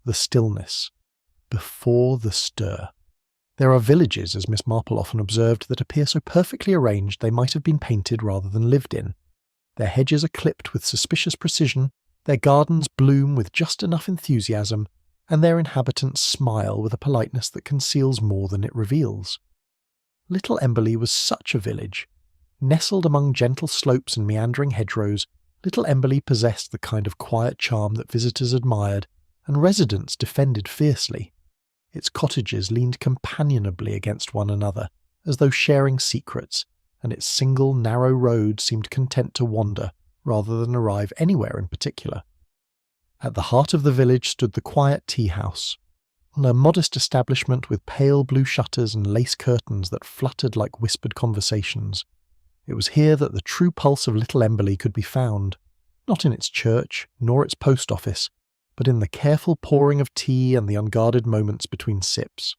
the stillness, before the stir. There are villages, as Miss Marple often observed, that appear so perfectly arranged they might have been painted rather than lived in. Their hedges are clipped with suspicious precision, their gardens bloom with just enough enthusiasm, and their inhabitants smile with a politeness that conceals more than it reveals. Little Emberley was such a village. Nestled among gentle slopes and meandering hedgerows, Little Emberley possessed the kind of quiet charm that visitors admired, and residents defended fiercely. Its cottages leaned companionably against one another, as though sharing secrets, and its single narrow road seemed content to wander, rather than arrive anywhere in particular. At the heart of the village stood the quiet tea-house, a modest establishment with pale blue shutters and lace curtains that fluttered like whispered conversations. It was here that the true pulse of Little Emberley could be found, not in its church, nor its post office, but in the careful pouring of tea and the unguarded moments between sips.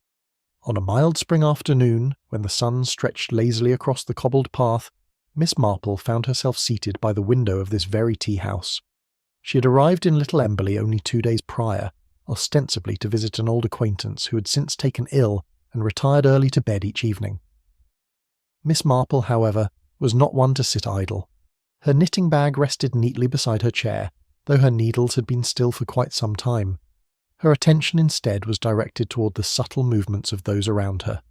On a mild spring afternoon, when the sun stretched lazily across the cobbled path, Miss Marple found herself seated by the window of this very tea-house. She had arrived in Little Emberley only 2 days prior, ostensibly to visit an old acquaintance who had since taken ill and retired early to bed each evening. Miss Marple, however, was not one to sit idle. Her knitting bag rested neatly beside her chair, though her needles had been still for quite some time. Her attention instead was directed toward the subtle movements of those around her.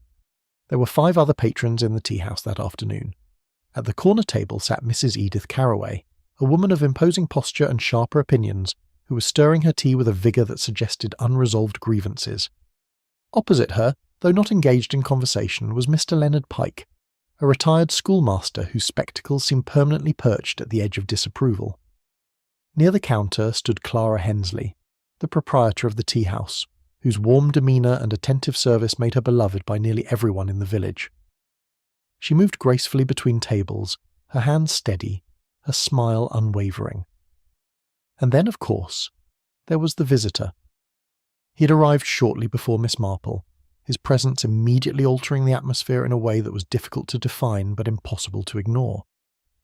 There were 5 other patrons in the tea-house that afternoon. At the corner table sat Mrs. Edith Carroway, a woman of imposing posture and sharper opinions, who was stirring her tea with a vigour that suggested unresolved grievances. Opposite her, though not engaged in conversation, was Mr. Leonard Pike, a retired schoolmaster whose spectacles seemed permanently perched at the edge of disapproval. Near the counter stood Clara Hensley, the proprietor of the tea-house, whose warm demeanour and attentive service made her beloved by nearly everyone in the village. She moved gracefully between tables, her hands steady, her smile unwavering. And then, of course, there was the visitor. He had arrived shortly before Miss Marple, his presence immediately altering the atmosphere in a way that was difficult to define but impossible to ignore.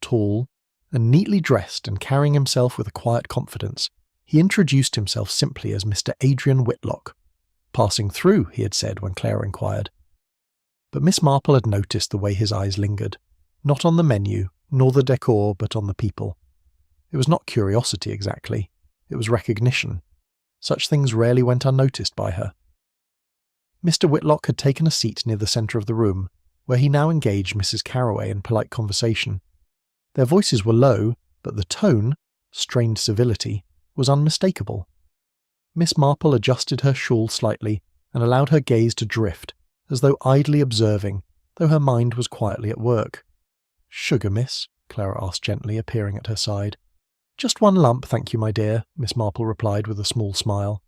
Tall, and neatly dressed and carrying himself with a quiet confidence, he introduced himself simply as Mr. Adrian Whitlock. "Passing through," he had said when Clara inquired. But Miss Marple had noticed the way his eyes lingered, not on the menu, nor the decor, but on the people. It was not curiosity exactly, it was recognition. Such things rarely went unnoticed by her. Mr. Whitlock had taken a seat near the centre of the room, where he now engaged Mrs. Carroway in polite conversation. Their voices were low, but the tone, strained civility, was unmistakable. Miss Marple adjusted her shawl slightly and allowed her gaze to drift, as though idly observing, though her mind was quietly at work. "Sugar, miss?" Clara asked gently, appearing at her side. "Just 1 lump, thank you, my dear," Miss Marple replied with a small smile.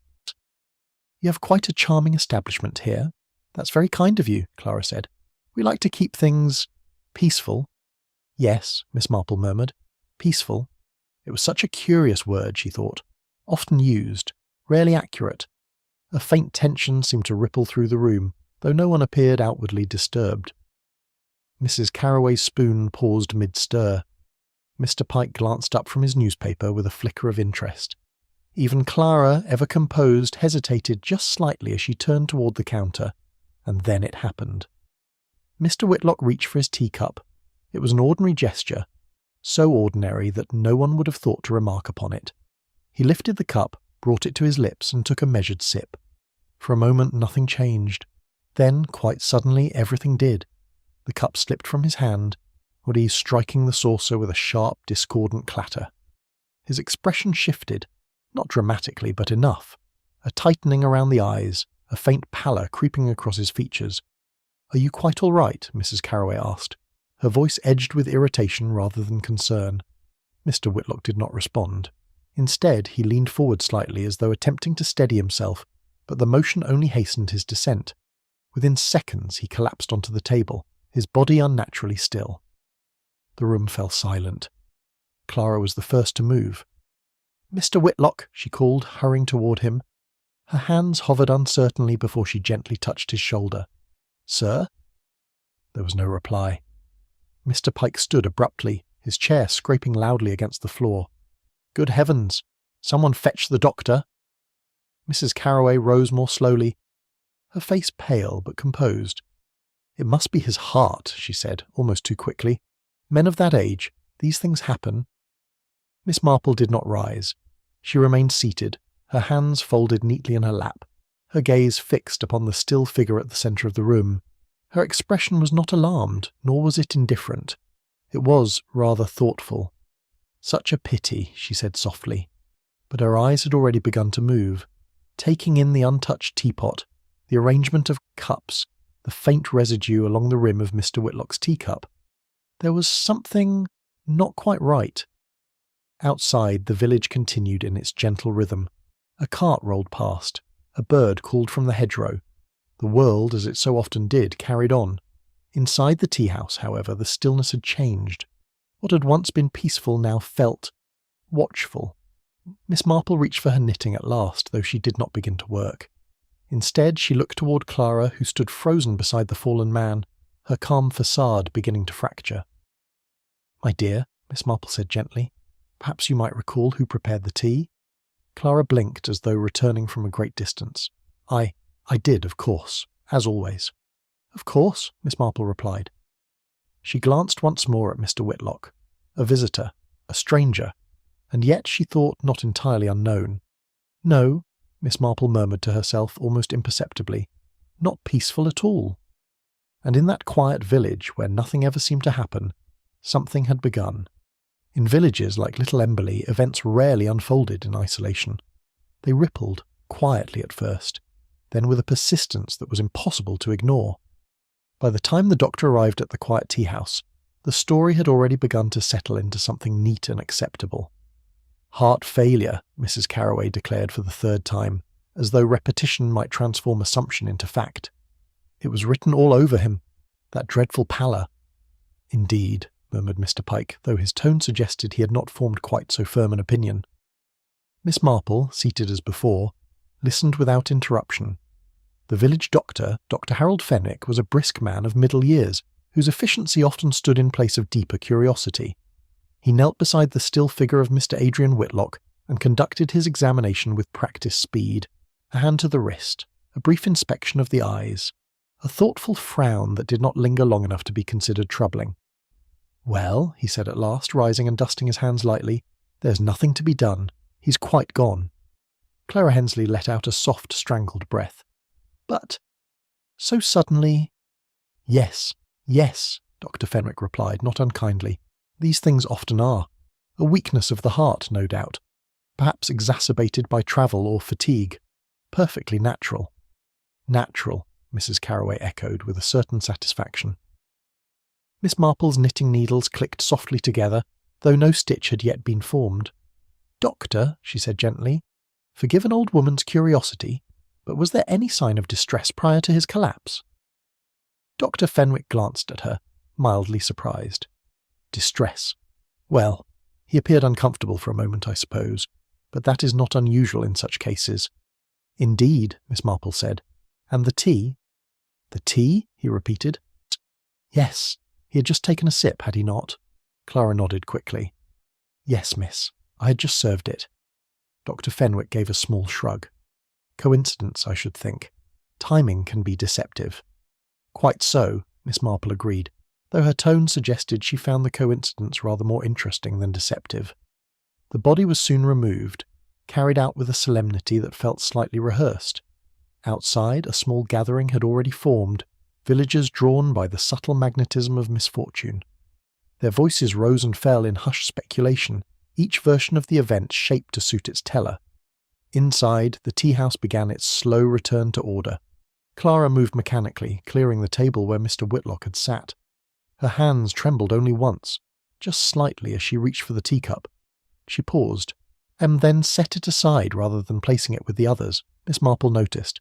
"You have quite a charming establishment here. That's very kind of you," Clara said. "We like to keep things peaceful." "Yes," Miss Marple murmured. "Peaceful." It was such a curious word, she thought. Often used, rarely accurate. A faint tension seemed to ripple through the room, though no one appeared outwardly disturbed. Mrs. Carroway's spoon paused mid-stir. Mr. Pike glanced up from his newspaper with a flicker of interest. Even Clara, ever composed, hesitated just slightly as she turned toward the counter, and then it happened. Mr. Whitlock reached for his teacup. It was an ordinary gesture, so ordinary that no one would have thought to remark upon it. He lifted the cup, brought it to his lips, and took a measured sip. For a moment nothing changed. Then, quite suddenly, everything did. The cup slipped from his hand, Woody striking the saucer with a sharp, discordant clatter. His expression shifted, not dramatically, but enough. A tightening around the eyes, a faint pallor creeping across his features. "Are you quite all right?" Mrs. Carroway asked, her voice edged with irritation rather than concern. Mr. Whitlock did not respond. Instead, he leaned forward slightly as though attempting to steady himself, but the motion only hastened his descent. Within seconds he collapsed onto the table, his body unnaturally still. The room fell silent. Clara was the first to move. "Mr. Whitlock," she called, hurrying toward him. Her hands hovered uncertainly before she gently touched his shoulder. "Sir?" There was no reply. Mr. Pike stood abruptly, his chair scraping loudly against the floor. "Good heavens! Someone fetch the doctor!" Mrs. Carroway rose more slowly, her face pale but composed. "It must be his heart," she said, almost too quickly. "Men of that age, these things happen." Miss Marple did not rise. She remained seated, her hands folded neatly in her lap, her gaze fixed upon the still figure at the centre of the room. Her expression was not alarmed, nor was it indifferent. It was rather thoughtful. "Such a pity," she said softly. But her eyes had already begun to move, taking in the untouched teapot, the arrangement of cups, the faint residue along the rim of Mr. Whitlock's teacup. There was something not quite right. Outside, the village continued in its gentle rhythm. A cart rolled past. A bird called from the hedgerow. The world, as it so often did, carried on. Inside the tea-house, however, the stillness had changed. What had once been peaceful now felt watchful. Miss Marple reached for her knitting at last, though she did not begin to work. Instead, she looked toward Clara, who stood frozen beside the fallen man, her calm facade beginning to fracture. "My dear," Miss Marple said gently, "perhaps you might recall who prepared the tea?" Clara blinked as though returning from a great distance. I did, of course, as always." "Of course," Miss Marple replied. She glanced once more at Mr. Whitlock, a visitor, a stranger, and yet, she thought, not entirely unknown. "No," Miss Marple murmured to herself almost imperceptibly, "not peaceful at all." And in that quiet village, where nothing ever seemed to happen, something had begun. In villages like Little Emberley, events rarely unfolded in isolation. They rippled, quietly at first, then with a persistence that was impossible to ignore. By the time the doctor arrived at the quiet tea-house, the story had already begun to settle into something neat and acceptable. "Heart failure," Mrs. Carroway declared for the third time, as though repetition might transform assumption into fact. "It was written all over him. That dreadful pallor." "Indeed," murmured Mr. Pike, though his tone suggested he had not formed quite so firm an opinion. Miss Marple, seated as before, listened without interruption. The village doctor, Dr. Harold Fenwick, was a brisk man of middle years, whose efficiency often stood in place of deeper curiosity. He knelt beside the still figure of Mr. Adrian Whitlock and conducted his examination with practised speed. A hand to the wrist, a brief inspection of the eyes, a thoughtful frown that did not linger long enough to be considered troubling. "Well," he said at last, rising and dusting his hands lightly, "there's nothing to be done. He's quite gone." Clara Hensley let out a soft, strangled breath. "But so suddenly—" Yes, Dr. Fenwick replied, not unkindly. "These things often are. A weakness of the heart, no doubt. Perhaps exacerbated by travel or fatigue. Perfectly natural." "Natural," Mrs. Carroway echoed with a certain satisfaction. Miss Marple's knitting needles clicked softly together, though no stitch had yet been formed. "Doctor," she said gently, "forgive an old woman's curiosity, but was there any sign of distress prior to his collapse?" Dr. Fenwick glanced at her, mildly surprised. "Distress. Well, he appeared uncomfortable for a moment, I suppose, but that is not unusual in such cases." "Indeed," Miss Marple said. "And the tea?" "The tea?" he repeated. "Yes. He had just taken a sip, had he not?" Clara nodded quickly. "Yes, miss. I had just served it." Dr. Fenwick gave a small shrug. "Coincidence, I should think. Timing can be deceptive." "Quite so," Miss Marple agreed, though her tone suggested she found the coincidence rather more interesting than deceptive. The body was soon removed, carried out with a solemnity that felt slightly rehearsed. Outside, a small gathering had already formed, villagers drawn by the subtle magnetism of misfortune. Their voices rose and fell in hushed speculation, each version of the event shaped to suit its teller. Inside, the tea-house began its slow return to order. Clara moved mechanically, clearing the table where Mr. Whitlock had sat. Her hands trembled only once, just slightly as she reached for the teacup. She paused, and then set it aside rather than placing it with the others. Miss Marple noticed.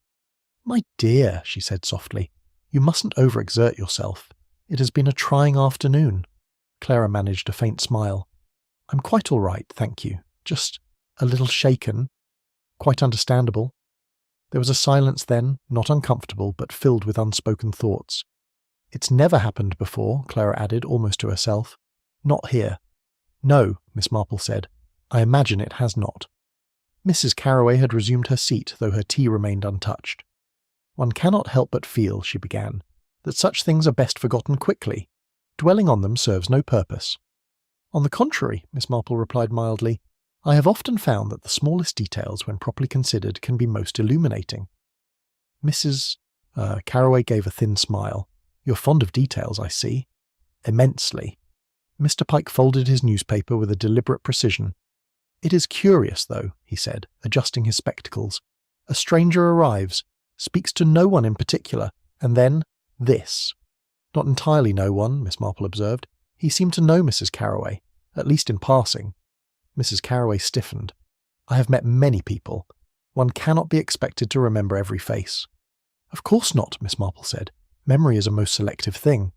"My dear," she said softly, "you mustn't overexert yourself. It has been a trying afternoon." Clara managed a faint smile. "I'm quite all right, thank you. Just a little shaken. Quite understandable." There was a silence then, not uncomfortable, but filled with unspoken thoughts. "It's never happened before," Clara added, almost to herself. "Not here." "No," Miss Marple said. "I imagine it has not." Mrs. Carroway had resumed her seat, though her tea remained untouched. "One cannot help but feel," she began, "that such things are best forgotten quickly. Dwelling on them serves no purpose." "On the contrary," Miss Marple replied mildly, "I have often found that the smallest details, when properly considered, can be most illuminating." Mrs. Carroway gave a thin smile. "You're fond of details, I see." "Immensely." Mr. Pike folded his newspaper with a deliberate precision. "It is curious, though," he said, adjusting his spectacles. "A stranger arrives, speaks to no one in particular, and then this." "Not entirely no one," Miss Marple observed. "He seemed to know Mrs. Carroway, at least in passing." Mrs. Carroway stiffened. "I have met many people. One cannot be expected to remember every face." "Of course not," Miss Marple said. "Memory is a most selective thing."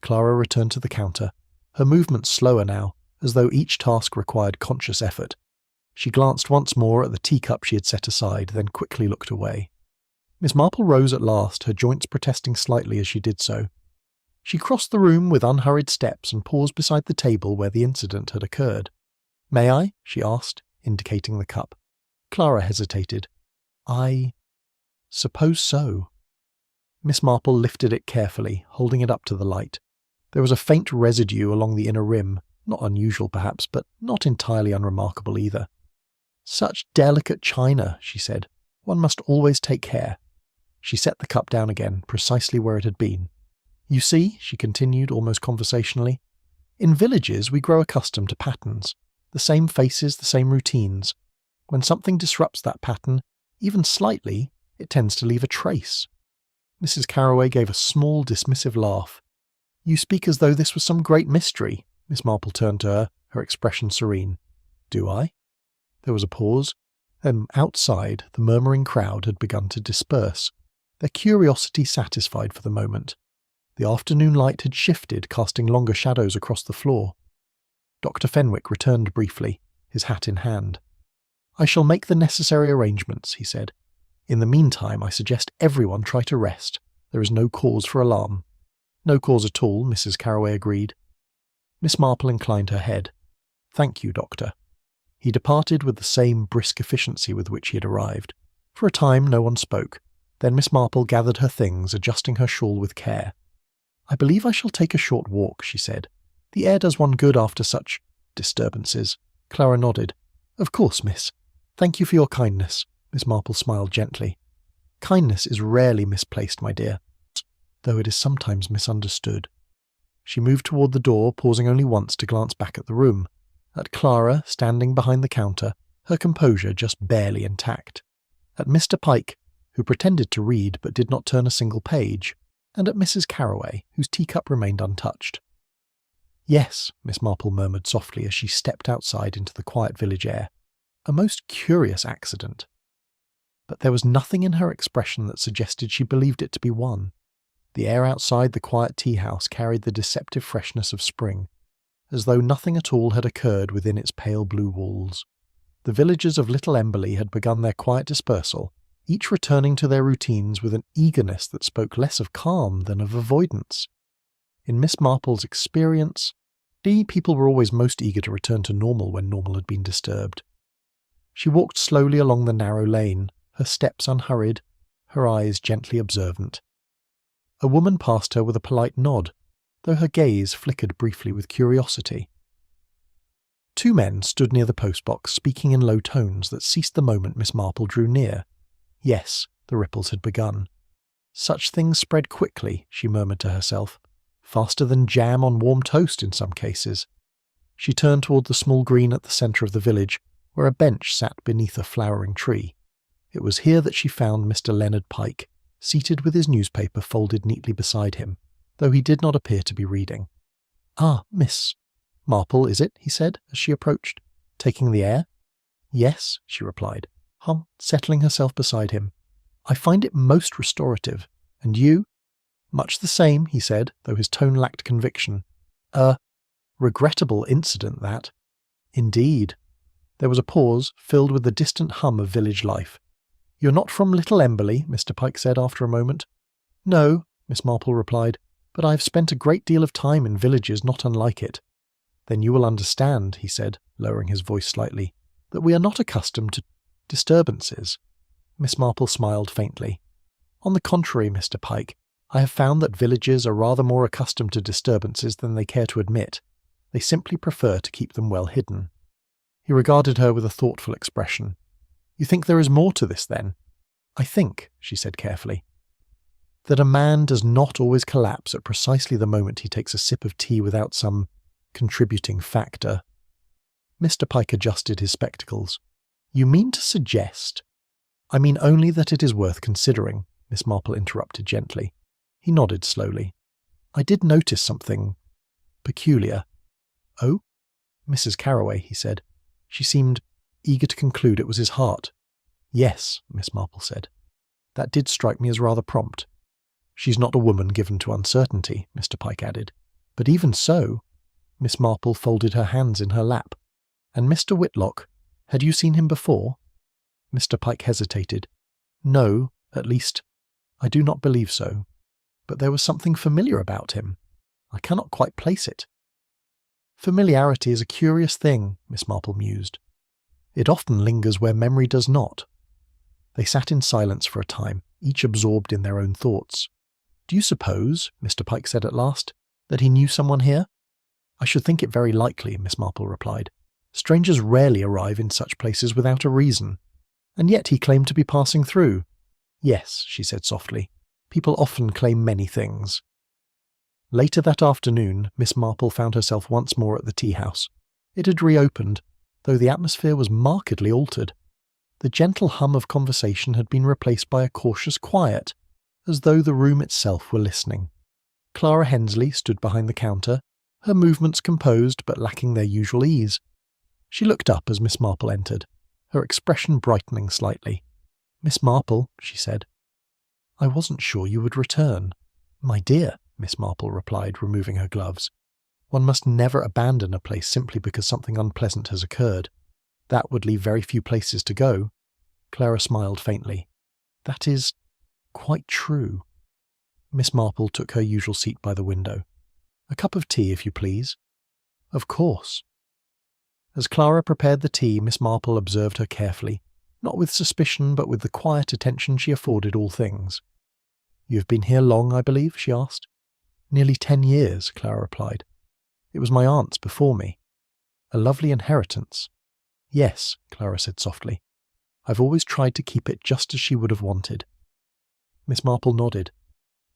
Clara returned to the counter, her movements slower now, as though each task required conscious effort. She glanced once more at the teacup she had set aside, then quickly looked away. Miss Marple rose at last, her joints protesting slightly as she did so. She crossed the room with unhurried steps and paused beside the table where the incident had occurred. "May I?" she asked, indicating the cup. Clara hesitated. "I suppose so." Miss Marple lifted it carefully, holding it up to the light. There was a faint residue along the inner rim, not unusual perhaps, but not entirely unremarkable either. "Such delicate china," she said. "One must always take care." She set the cup down again, precisely where it had been. "You see," she continued almost conversationally, "in villages we grow accustomed to patterns. The same faces, the same routines. When something disrupts that pattern, even slightly, it tends to leave a trace." Mrs. Carroway gave a small, dismissive laugh. "You speak as though this was some great mystery." Miss Marple turned to her, her expression serene. "Do I?" There was a pause. Then outside, the murmuring crowd had begun to disperse, their curiosity satisfied for the moment. The afternoon light had shifted, casting longer shadows across the floor. Dr. Fenwick returned briefly, his hat in hand. "I shall make the necessary arrangements," he said. "In the meantime, I suggest everyone try to rest. There is no cause for alarm." "No cause at all," Mrs. Carroway agreed. Miss Marple inclined her head. "Thank you, Doctor." He departed with the same brisk efficiency with which he had arrived. For a time no one spoke. Then Miss Marple gathered her things, adjusting her shawl with care. "I believe I shall take a short walk," she said. "The air does one good after such disturbances." Clara nodded. "Of course, miss. Thank you for your kindness." Miss Marple smiled gently. "Kindness is rarely misplaced, my dear, though it is sometimes misunderstood." She moved toward the door, pausing only once to glance back at the room. At Clara, standing behind the counter, her composure just barely intact. At Mr. Pike, who pretended to read but did not turn a single page, and at Mrs. Carroway, whose teacup remained untouched. "Yes," Miss Marple murmured softly as she stepped outside into the quiet village air. "A most curious accident." But there was nothing in her expression that suggested she believed it to be one. The air outside the quiet tea-house carried the deceptive freshness of spring, as though nothing at all had occurred within its pale blue walls. The villagers of Little Emberley had begun their quiet dispersal, each returning to their routines with an eagerness that spoke less of calm than of avoidance. In Miss Marple's experience, people were always most eager to return to normal when normal had been disturbed. She walked slowly along the narrow lane, her steps unhurried, her eyes gently observant. A woman passed her with a polite nod, though her gaze flickered briefly with curiosity. Two men stood near the postbox, speaking in low tones that ceased the moment Miss Marple drew near. Yes, the ripples had begun. Such things spread quickly, she murmured to herself, faster than jam on warm toast in some cases. She turned toward the small green at the centre of the village, where a bench sat beneath a flowering tree. It was here that she found Mr. Leonard Pike, seated with his newspaper folded neatly beside him, though he did not appear to be reading. "Ah, Miss Marple, is it?" he said, as she approached. "Taking the air?" "Yes," she replied, settling herself beside him. "I find it most restorative. And you?" "Much the same," he said, though his tone lacked conviction. Regrettable incident, that." "Indeed." There was a pause, filled with the distant hum of village life. "You're not from Little Emberley?" Mr. Pike said after a moment. "No," Miss Marple replied, "but I have spent a great deal of time in villages not unlike it." "Then you will understand," he said, lowering his voice slightly, "that we are not accustomed to Disturbances? Miss Marple smiled faintly. On the contrary, Mr. Pike, I have found that villagers are rather more accustomed to disturbances than they care to admit. They simply prefer to keep them well hidden. He regarded her with a thoughtful expression. You think there is more to this, then? I think, she said carefully, that a man does not always collapse at precisely the moment he takes a sip of tea without some contributing factor. Mr. Pike adjusted his spectacles. You mean to suggest? I mean only that it is worth considering, Miss Marple interrupted gently. He nodded slowly. I did notice something peculiar. Oh? Mrs. Carroway, he said. She seemed eager to conclude it was his heart. Yes, Miss Marple said. That did strike me as rather prompt. She's not a woman given to uncertainty, Mr. Pike added. But even so, Miss Marple folded her hands in her lap. And Mr. Whitlock, had you seen him before? Mr. Pike hesitated. No, at least, I do not believe so. But there was something familiar about him. I cannot quite place it. Familiarity is a curious thing, Miss Marple mused. It often lingers where memory does not. They sat in silence for a time, each absorbed in their own thoughts. Do you suppose, Mr. Pike said at last, that he knew someone here? I should think it very likely, Miss Marple replied. Strangers rarely arrive in such places without a reason. And yet he claimed to be passing through. Yes, she said softly. People often claim many things. Later that afternoon, Miss Marple found herself once more at the tea-house. It had reopened, though the atmosphere was markedly altered. The gentle hum of conversation had been replaced by a cautious quiet, as though the room itself were listening. Clara Hensley stood behind the counter, her movements composed but lacking their usual ease. She looked up as Miss Marple entered, her expression brightening slightly. Miss Marple, she said. I wasn't sure you would return. My dear, Miss Marple replied, removing her gloves. One must never abandon a place simply because something unpleasant has occurred. That would leave very few places to go. Clara smiled faintly. That is quite true. Miss Marple took her usual seat by the window. A cup of tea, if you please. Of course. As Clara prepared the tea, Miss Marple observed her carefully, not with suspicion but with the quiet attention she afforded all things. You have been here long, I believe? She asked. Nearly 10 years, Clara replied. It was my aunt's before me. A lovely inheritance. Yes, Clara said softly. I've always tried to keep it just as she would have wanted. Miss Marple nodded.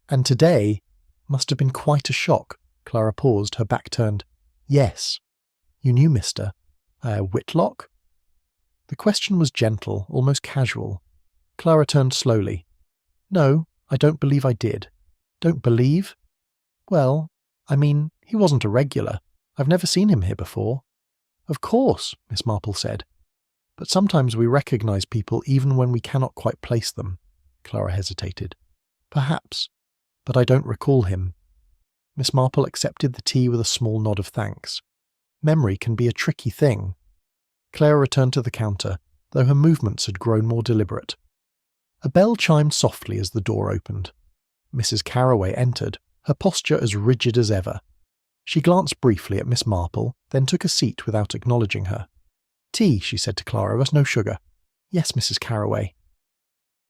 And today must have been quite a shock. Clara paused, her back turned. Yes. You knew Mr. Whitlock? The question was gentle, almost casual. Clara turned slowly. No, I don't believe I did. Don't believe? Well, I mean, he wasn't a regular. I've never seen him here before. Of course, Miss Marple said. But sometimes we recognize people even when we cannot quite place them. Clara hesitated. Perhaps, but I don't recall him. Miss Marple accepted the tea with a small nod of thanks. Memory can be a tricky thing. Clara returned to the counter, though her movements had grown more deliberate. A bell chimed softly as the door opened. Mrs. Carroway entered, her posture as rigid as ever. She glanced briefly at Miss Marple, then took a seat without acknowledging her. Tea, she said to Clara, but no sugar. Yes, Mrs. Carroway.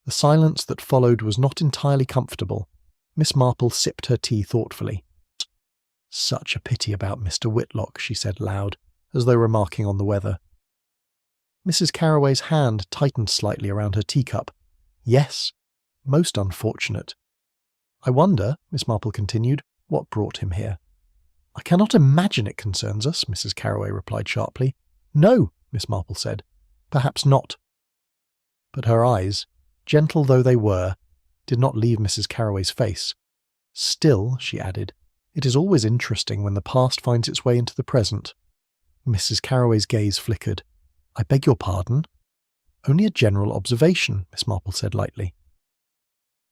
The silence that followed was not entirely comfortable. Miss Marple sipped her tea thoughtfully. Such a pity about Mr. Whitlock, she said loud, as though remarking on the weather. Mrs. Carroway's hand tightened slightly around her teacup. Yes, most unfortunate. I wonder, Miss Marple continued, what brought him here. I cannot imagine it concerns us, Mrs. Carroway replied sharply. No, Miss Marple said. Perhaps not. But her eyes, gentle though they were, did not leave Mrs. Carroway's face. Still, she added, it is always interesting when the past finds its way into the present. Mrs. Carroway's gaze flickered. I beg your pardon? Only a general observation, Miss Marple said lightly.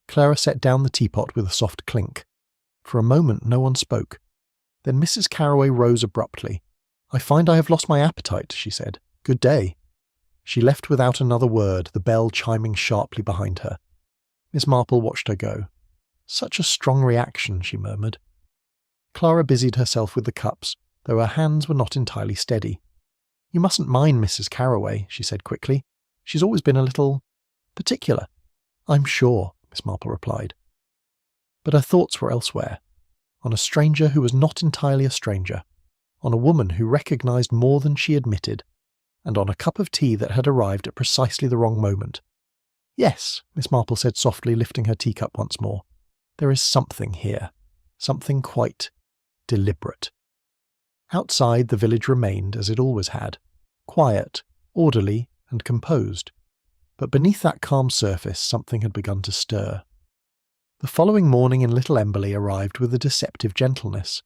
Clara set down the teapot with a soft clink. For a moment no one spoke. Then Mrs. Carroway rose abruptly. I find I have lost my appetite, she said. Good day. She left without another word, the bell chiming sharply behind her. Miss Marple watched her go. Such a strong reaction, she murmured. Clara busied herself with the cups, though her hands were not entirely steady. You mustn't mind Mrs. Carroway, she said quickly. She's always been a little particular." "I'm sure," Miss Marple replied. But her thoughts were elsewhere, on a stranger who was not entirely a stranger, on a woman who recognised more than she admitted, and on a cup of tea that had arrived at precisely the wrong moment. "Yes," Miss Marple said softly, lifting her teacup once more. "There is something here, something quite deliberate." Outside, the village remained as it always had, quiet, orderly, and composed. But beneath that calm surface, something had begun to stir. The following morning in Little Emberley arrived with a deceptive gentleness.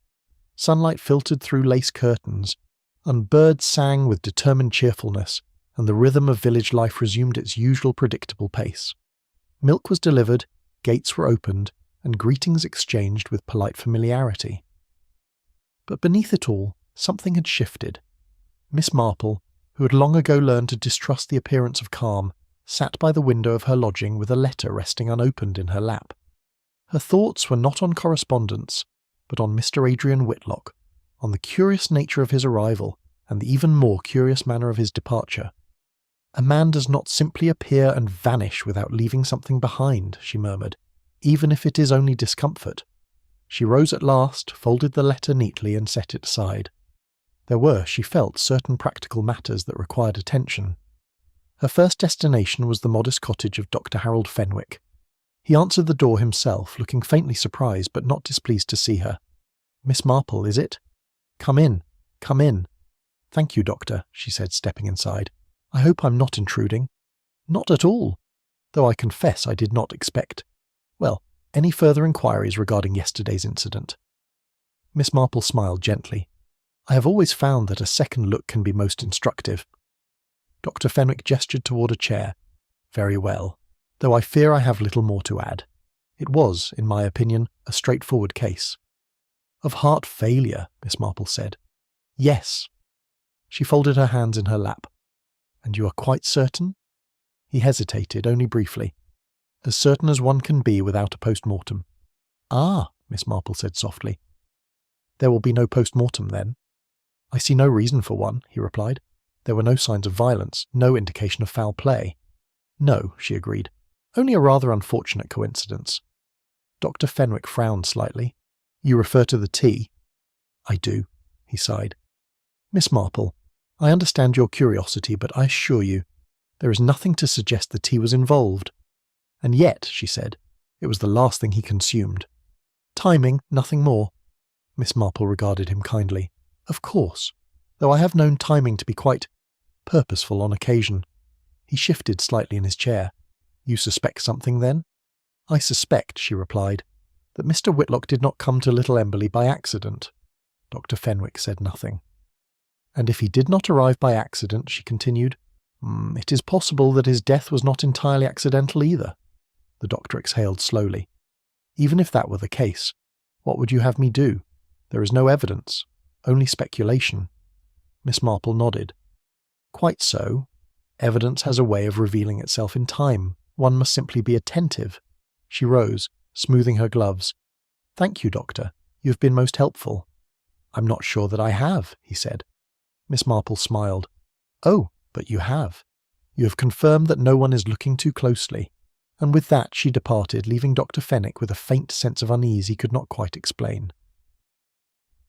Sunlight filtered through lace curtains, and birds sang with determined cheerfulness, and the rhythm of village life resumed its usual predictable pace. Milk was delivered, gates were opened, and greetings exchanged with polite familiarity. But beneath it all, something had shifted. Miss Marple, who had long ago learned to distrust the appearance of calm, sat by the window of her lodging with a letter resting unopened in her lap. Her thoughts were not on correspondence, but on Mr. Adrian Whitlock, on the curious nature of his arrival, and the even more curious manner of his departure. "A man does not simply appear and vanish without leaving something behind," she murmured, "even if it is only discomfort." She rose at last, folded the letter neatly, and set it aside. There were, she felt, certain practical matters that required attention. Her first destination was the modest cottage of Dr. Harold Fenwick. He answered the door himself, looking faintly surprised but not displeased to see her. "Miss Marple, is it?" "Come in, come in." "Thank you, Doctor," she said, stepping inside. "I hope I'm not intruding." "Not at all, though I confess I did not expect. Well, any further inquiries regarding yesterday's incident?" Miss Marple smiled gently. "I have always found that a second look can be most instructive." Dr. Fenwick gestured toward a chair. "Very well, though I fear I have little more to add. It was, in my opinion, a straightforward case." "Of heart failure," Miss Marple said. "Yes." She folded her hands in her lap. "And you are quite certain?" He hesitated, only briefly. "As certain as one can be without a post-mortem." "Ah," Miss Marple said softly. "There will be no post-mortem, then?" "I see no reason for one," he replied. "There were no signs of violence, no indication of foul play." "No," she agreed. "Only a rather unfortunate coincidence." Dr. Fenwick frowned slightly. "You refer to the tea?" "I do," he sighed. "Miss Marple, I understand your curiosity, but I assure you, there is nothing to suggest the tea was involved. And yet," she said, "it was the last thing he consumed. Timing, nothing more." Miss Marple regarded him kindly. "Of course, though I have known timing to be quite purposeful on occasion." He shifted slightly in his chair. "You suspect something, then?" "I suspect," she replied, "that Mr. Whitlock did not come to Little Emberley by accident." Dr. Fenwick said nothing. "And if he did not arrive by accident," she continued, "it is possible that his death was not entirely accidental either." The doctor exhaled slowly. "Even if that were the case, what would you have me do? There is no evidence, only speculation." Miss Marple nodded. "Quite so. Evidence has a way of revealing itself in time. One must simply be attentive." She rose, smoothing her gloves. "Thank you, Doctor. You have been most helpful." "I'm not sure that I have," he said. Miss Marple smiled. "Oh, but you have. You have confirmed that no one is looking too closely." And with that she departed, leaving Dr. Fenwick with a faint sense of unease he could not quite explain.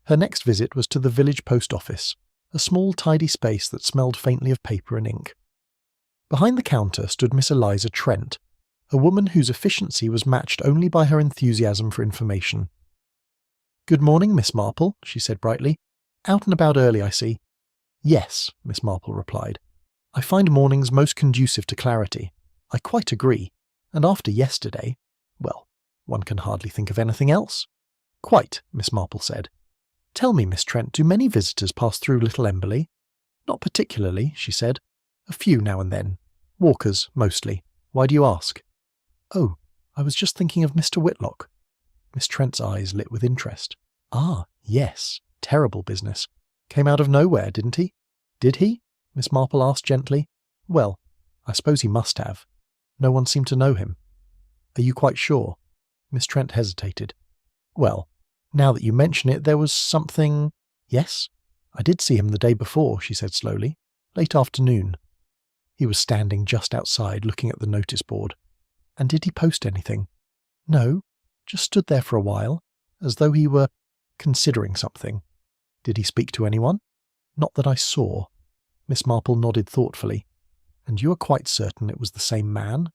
Her next visit was to the village post office, a small tidy space that smelled faintly of paper and ink. Behind the counter stood Miss Eliza Trent, a woman whose efficiency was matched only by her enthusiasm for information. "Good morning, Miss Marple," she said brightly. "Out and about early, I see." "Yes," Miss Marple replied. "I find mornings most conducive to clarity. I quite agree. And after yesterday, well, one can hardly think of anything else." "Quite," Miss Marple said. "Tell me, Miss Trent, do many visitors pass through Little Emberley?" "Not particularly," she said. "A few now and then. Walkers, mostly. Why do you ask?" "Oh, I was just thinking of Mr. Whitlock." Miss Trent's eyes lit with interest. "Ah, yes. Terrible business. Came out of nowhere, didn't he?" "Did he?" Miss Marple asked gently. "Well, I suppose he must have. No one seemed to know him." "Are you quite sure?" Miss Trent hesitated. "Well, now that you mention it, there was something—" "Yes? I did see him the day before," she said slowly. "Late afternoon." He was standing just outside looking at the notice board. And did he post anything? No, just stood there for a while, as though he were considering something. Did he speak to anyone? Not that I saw. Miss Marple nodded thoughtfully. And you are quite certain it was the same man?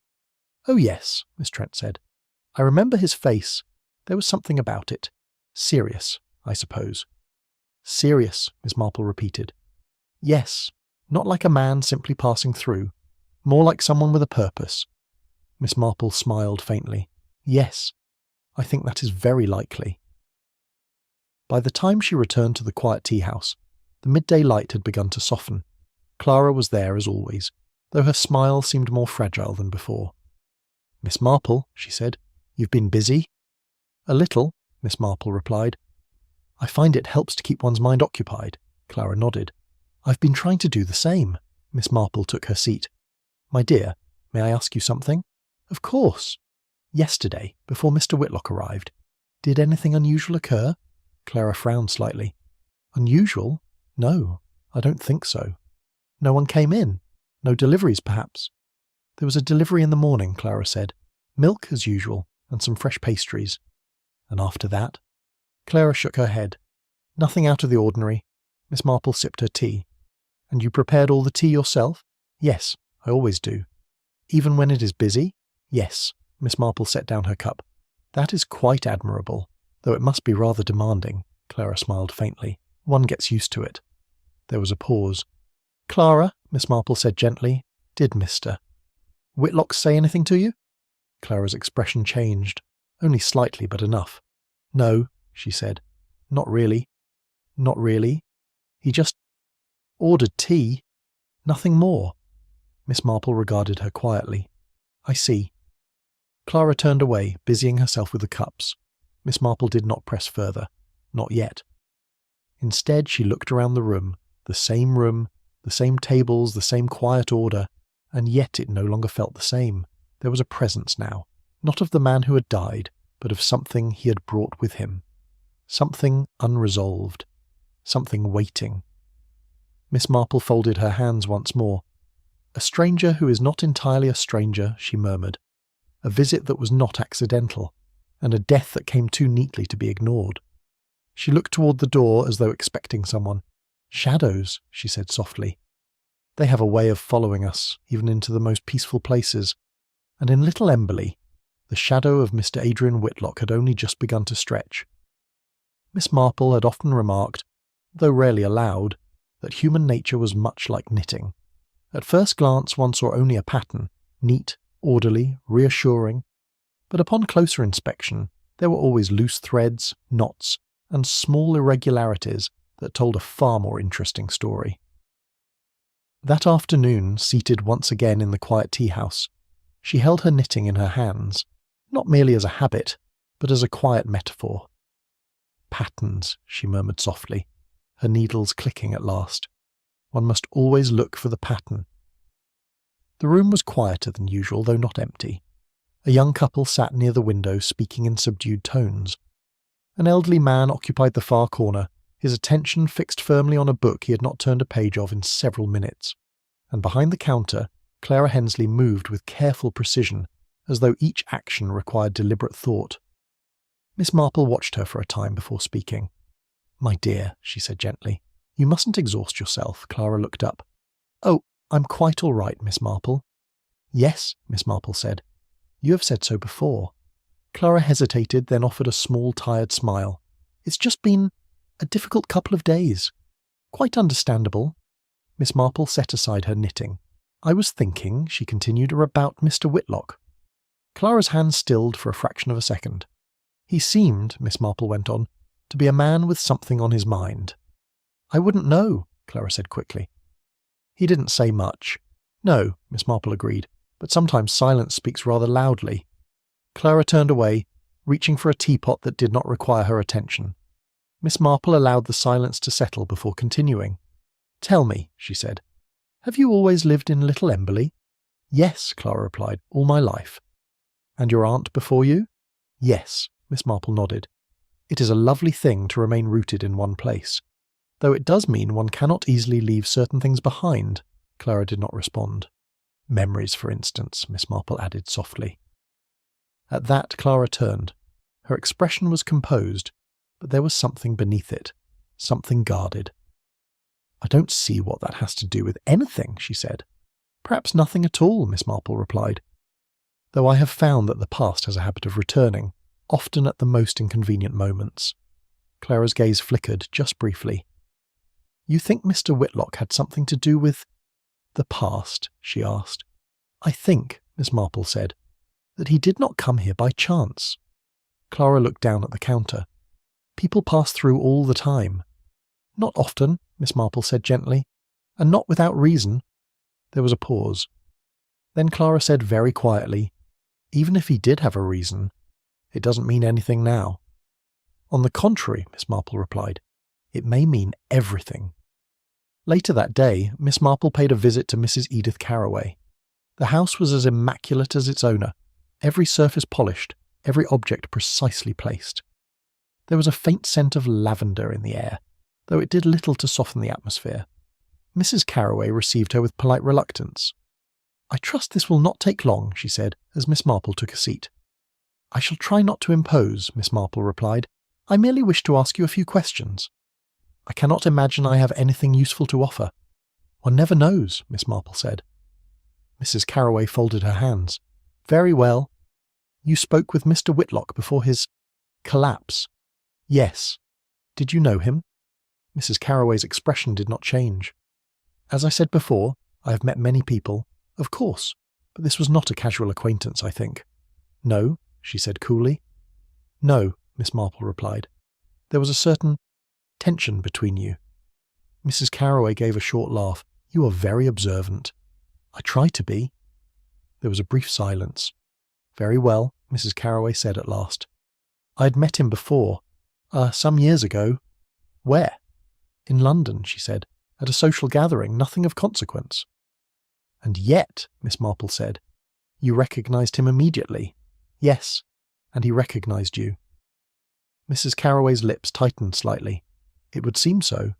Oh yes, Miss Trent said. I remember his face. There was something about it. Serious, I suppose. Serious, Miss Marple repeated. Yes, not like a man simply passing through. More like someone with a purpose. Miss Marple smiled faintly. Yes, I think that is very likely. By the time she returned to the quiet tea house, the midday light had begun to soften. Clara was there as always, though her smile seemed more fragile than before. Miss Marple, she said, you've been busy? A little, Miss Marple replied. I find it helps to keep one's mind occupied, Clara nodded. I've been trying to do the same. Miss Marple took her seat. My dear, may I ask you something? Of course. Yesterday, before Mr. Whitlock arrived, did anything unusual occur? Clara frowned slightly. Unusual? No, I don't think so. No one came in? No deliveries, perhaps? There was a delivery in the morning, Clara said. Milk, as usual, and some fresh pastries. And after that? Clara shook her head. Nothing out of the ordinary. Miss Marple sipped her tea. And you prepared all the tea yourself? Yes, I always do. Even when it is busy? Yes. Miss Marple set down her cup. That is quite admirable, though it must be rather demanding. Clara smiled faintly. One gets used to it. There was a pause. Clara, Miss Marple said gently, did Mr. Whitlock say anything to you? Clara's expression changed. Only slightly, but enough. No, she said. Not really. Not really. He just ordered tea. Nothing more. Miss Marple regarded her quietly. I see. Clara turned away, busying herself with the cups. Miss Marple did not press further. Not yet. Instead, she looked around the room, the same tables, the same quiet order, and yet it no longer felt the same. There was a presence now, not of the man who had died, but of something he had brought with him. Something unresolved. Something waiting. Miss Marple folded her hands once more. A stranger who is not entirely a stranger, she murmured. A visit that was not accidental, and a death that came too neatly to be ignored. She looked toward the door as though expecting someone. Shadows, she said softly. They have a way of following us, even into the most peaceful places. And in Little Emberley, the shadow of Mr. Adrian Whitlock had only just begun to stretch. Miss Marple had often remarked, though rarely aloud, that human nature was much like knitting. At first glance one saw only a pattern, neat, orderly, reassuring, but upon closer inspection there were always loose threads, knots, and small irregularities that told a far more interesting story. That afternoon, seated once again in the quiet tea-house, she held her knitting in her hands, not merely as a habit, but as a quiet metaphor. Patterns, she murmured softly, her needles clicking at last. One must always look for the pattern. The room was quieter than usual, though not empty. A young couple sat near the window, speaking in subdued tones. An elderly man occupied the far corner, his attention fixed firmly on a book he had not turned a page of in several minutes. And behind the counter, Clara Hensley moved with careful precision, as though each action required deliberate thought. Miss Marple watched her for a time before speaking. "My dear," she said gently, "you mustn't exhaust yourself." Clara looked up. "Oh, I'm quite all right, Miss Marple." "Yes," Miss Marple said. "You have said so before." Clara hesitated, then offered a small, tired smile. "It's just been a difficult couple of days." "Quite understandable." Miss Marple set aside her knitting. "I was thinking," she continued, "about Mr. Whitlock." Clara's hand stilled for a fraction of a second. "He seemed," Miss Marple went on, "to be a man with something on his mind." "I wouldn't know," Clara said quickly. "He didn't say much." "No," Miss Marple agreed, "but sometimes silence speaks rather loudly." Clara turned away, reaching for a teapot that did not require her attention. Miss Marple allowed the silence to settle before continuing. "Tell me," she said, "have you always lived in Little Emberley?" "Yes," Clara replied, "all my life." "And your aunt before you?" "Yes," Miss Marple nodded. "It is a lovely thing to remain rooted in one place. Though it does mean one cannot easily leave certain things behind." Clara did not respond. Memories, for instance, Miss Marple added softly. At that, Clara turned. Her expression was composed, but there was something beneath it, something guarded. I don't see what that has to do with anything, she said. Perhaps nothing at all, Miss Marple replied. Though I have found that the past has a habit of returning, often at the most inconvenient moments. Clara's gaze flickered just briefly. You think Mr. Whitlock had something to do with the past? She asked. I think, Miss Marple said, that he did not come here by chance. Clara looked down at the counter. People pass through all the time. Not often, Miss Marple said gently, and not without reason. There was a pause. Then Clara said very quietly, even if he did have a reason, it doesn't mean anything now. On the contrary, Miss Marple replied, it may mean everything. Later that day, Miss Marple paid a visit to Mrs. Edith Carroway. The house was as immaculate as its owner, every surface polished, every object precisely placed. There was a faint scent of lavender in the air, though it did little to soften the atmosphere. Mrs. Carroway received her with polite reluctance. I trust this will not take long, she said, as Miss Marple took a seat. I shall try not to impose, Miss Marple replied. I merely wish to ask you a few questions. I cannot imagine I have anything useful to offer. One never knows, Miss Marple said. Mrs. Carroway folded her hands. Very well. You spoke with Mr. Whitlock before his collapse. Yes. Did you know him? Mrs. Carroway's expression did not change. As I said before, I have met many people, of course, but this was not a casual acquaintance, I think. No, she said coolly. No, Miss Marple replied. There was a certain tension between you. Mrs. Carroway gave a short laugh. You are very observant. I try to be. There was a brief silence. Very well, Mrs. Carroway said at last. I had met him before, some years ago. Where? In London, she said, at a social gathering, nothing of consequence. And yet, Miss Marple said, you recognized him immediately. Yes, and he recognized you. Mrs. Carroway's lips tightened slightly. It would seem so.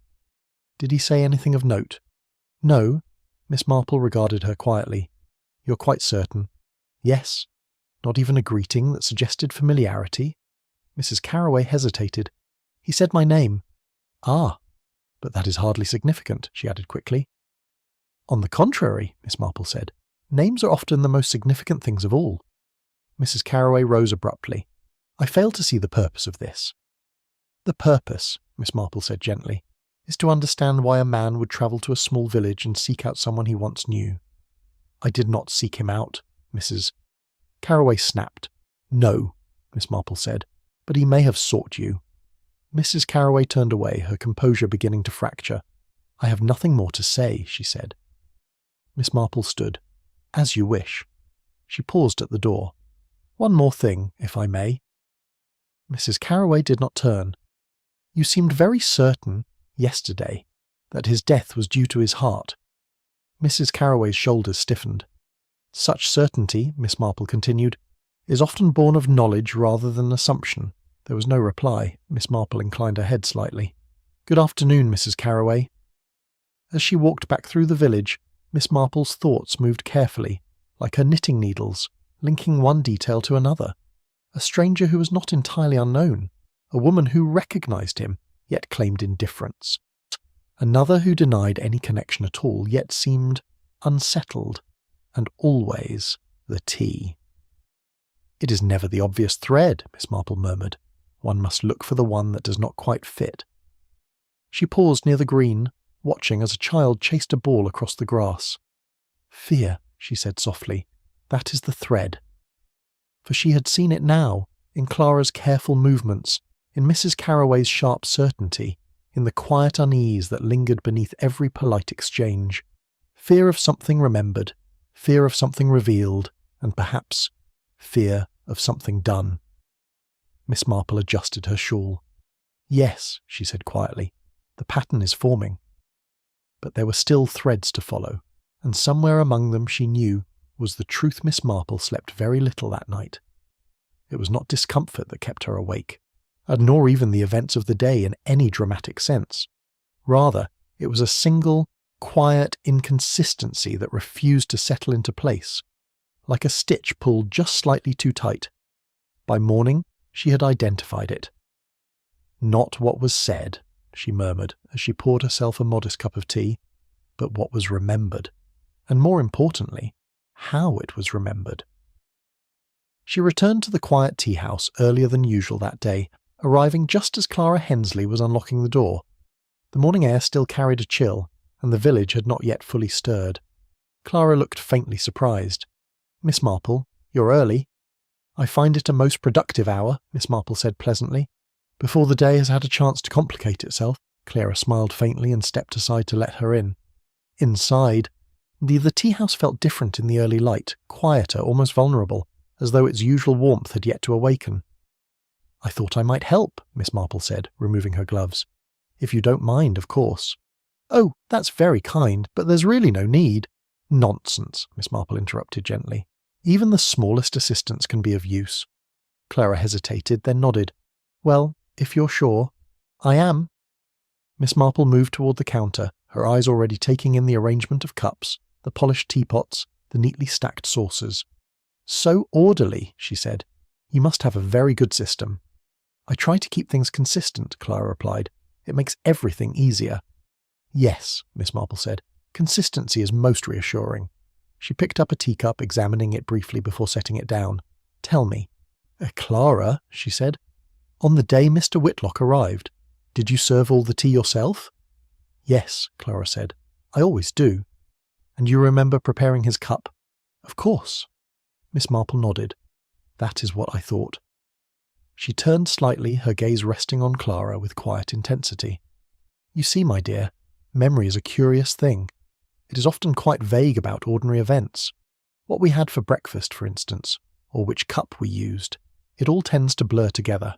Did he say anything of note? No. Miss Marple regarded her quietly. You're quite certain? Yes. Not even a greeting that suggested familiarity? Mrs. Carroway hesitated. He said my name. Ah, but that is hardly significant, she added quickly. On the contrary, Miss Marple said, names are often the most significant things of all. Mrs. Carroway rose abruptly. I fail to see the purpose of this. The purpose, Miss Marple said gently, is to understand why a man would travel to a small village and seek out someone he once knew. I did not seek him out, Mrs. Carroway snapped. No, Miss Marple said, but he may have sought you. Mrs. Carroway turned away, her composure beginning to fracture. I have nothing more to say, she said. Miss Marple stood. As you wish. She paused at the door. One more thing, if I may. Mrs. Carroway did not turn. You seemed very certain, yesterday, that his death was due to his heart. Mrs. Carroway's shoulders stiffened. Such certainty, Miss Marple continued, is often born of knowledge rather than assumption. There was no reply. Miss Marple inclined her head slightly. Good afternoon, Mrs. Carroway. As she walked back through the village, Miss Marple's thoughts moved carefully, like her knitting needles, linking one detail to another. A stranger who was not entirely unknown, a woman who recognized him, yet claimed indifference. Another who denied any connection at all, yet seemed unsettled, and always the tea. It is never the obvious thread, Miss Marple murmured. One must look for the one that does not quite fit. She paused near the green, watching as a child chased a ball across the grass. Fear, she said softly, that is the thread. For she had seen it now, in Clara's careful movements, in Mrs. Carroway's sharp certainty, in the quiet unease that lingered beneath every polite exchange. Fear of something remembered, fear of something revealed, and perhaps fear of something done. Miss Marple adjusted her shawl. Yes, she said quietly, the pattern is forming. But there were still threads to follow, and somewhere among them, she knew, was the truth Miss Marple slept very little that night. It was not discomfort that kept her awake, nor even the events of the day in any dramatic sense. Rather, it was a single, quiet inconsistency that refused to settle into place, like a stitch pulled just slightly too tight. By morning, she had identified it. "Not what was said," she murmured as she poured herself a modest cup of tea, "but what was remembered, and more importantly, how it was remembered." She returned to the quiet tea house earlier than usual that day, arriving just as Clara Hensley was unlocking the door. The morning air still carried a chill, and the village had not yet fully stirred. Clara looked faintly surprised. "Miss Marple, you're early." "I find it a most productive hour," Miss Marple said pleasantly. "Before the day has had a chance to complicate itself." Clara smiled faintly and stepped aside to let her in. Inside, the tea house felt different in the early light, quieter, almost vulnerable, as though its usual warmth had yet to awaken. "I thought I might help," Miss Marple said, removing her gloves. "If you don't mind, of course." "Oh, that's very kind, but there's really no need." "Nonsense," Miss Marple interrupted gently. "Even the smallest assistance can be of use." Clara hesitated, then nodded. "Well, if you're sure." "I am." Miss Marple moved toward the counter, her eyes already taking in the arrangement of cups, the polished teapots, the neatly stacked saucers. "So orderly," she said. "You must have a very good system." "I try to keep things consistent," Clara replied. "It makes everything easier." "Yes," Miss Marple said. "Consistency is most reassuring." She picked up a teacup, examining it briefly before setting it down. "Tell me." Clara," she said, "on the day Mr. Whitlock arrived, did you serve all the tea yourself?" "Yes," Clara said. "I always do." "And you remember preparing his cup?" "Of course." Miss Marple nodded. "That is what I thought." She turned slightly, her gaze resting on Clara with quiet intensity. "You see, my dear, memory is a curious thing. It is often quite vague about ordinary events. What we had for breakfast, for instance, or which cup we used. It all tends to blur together."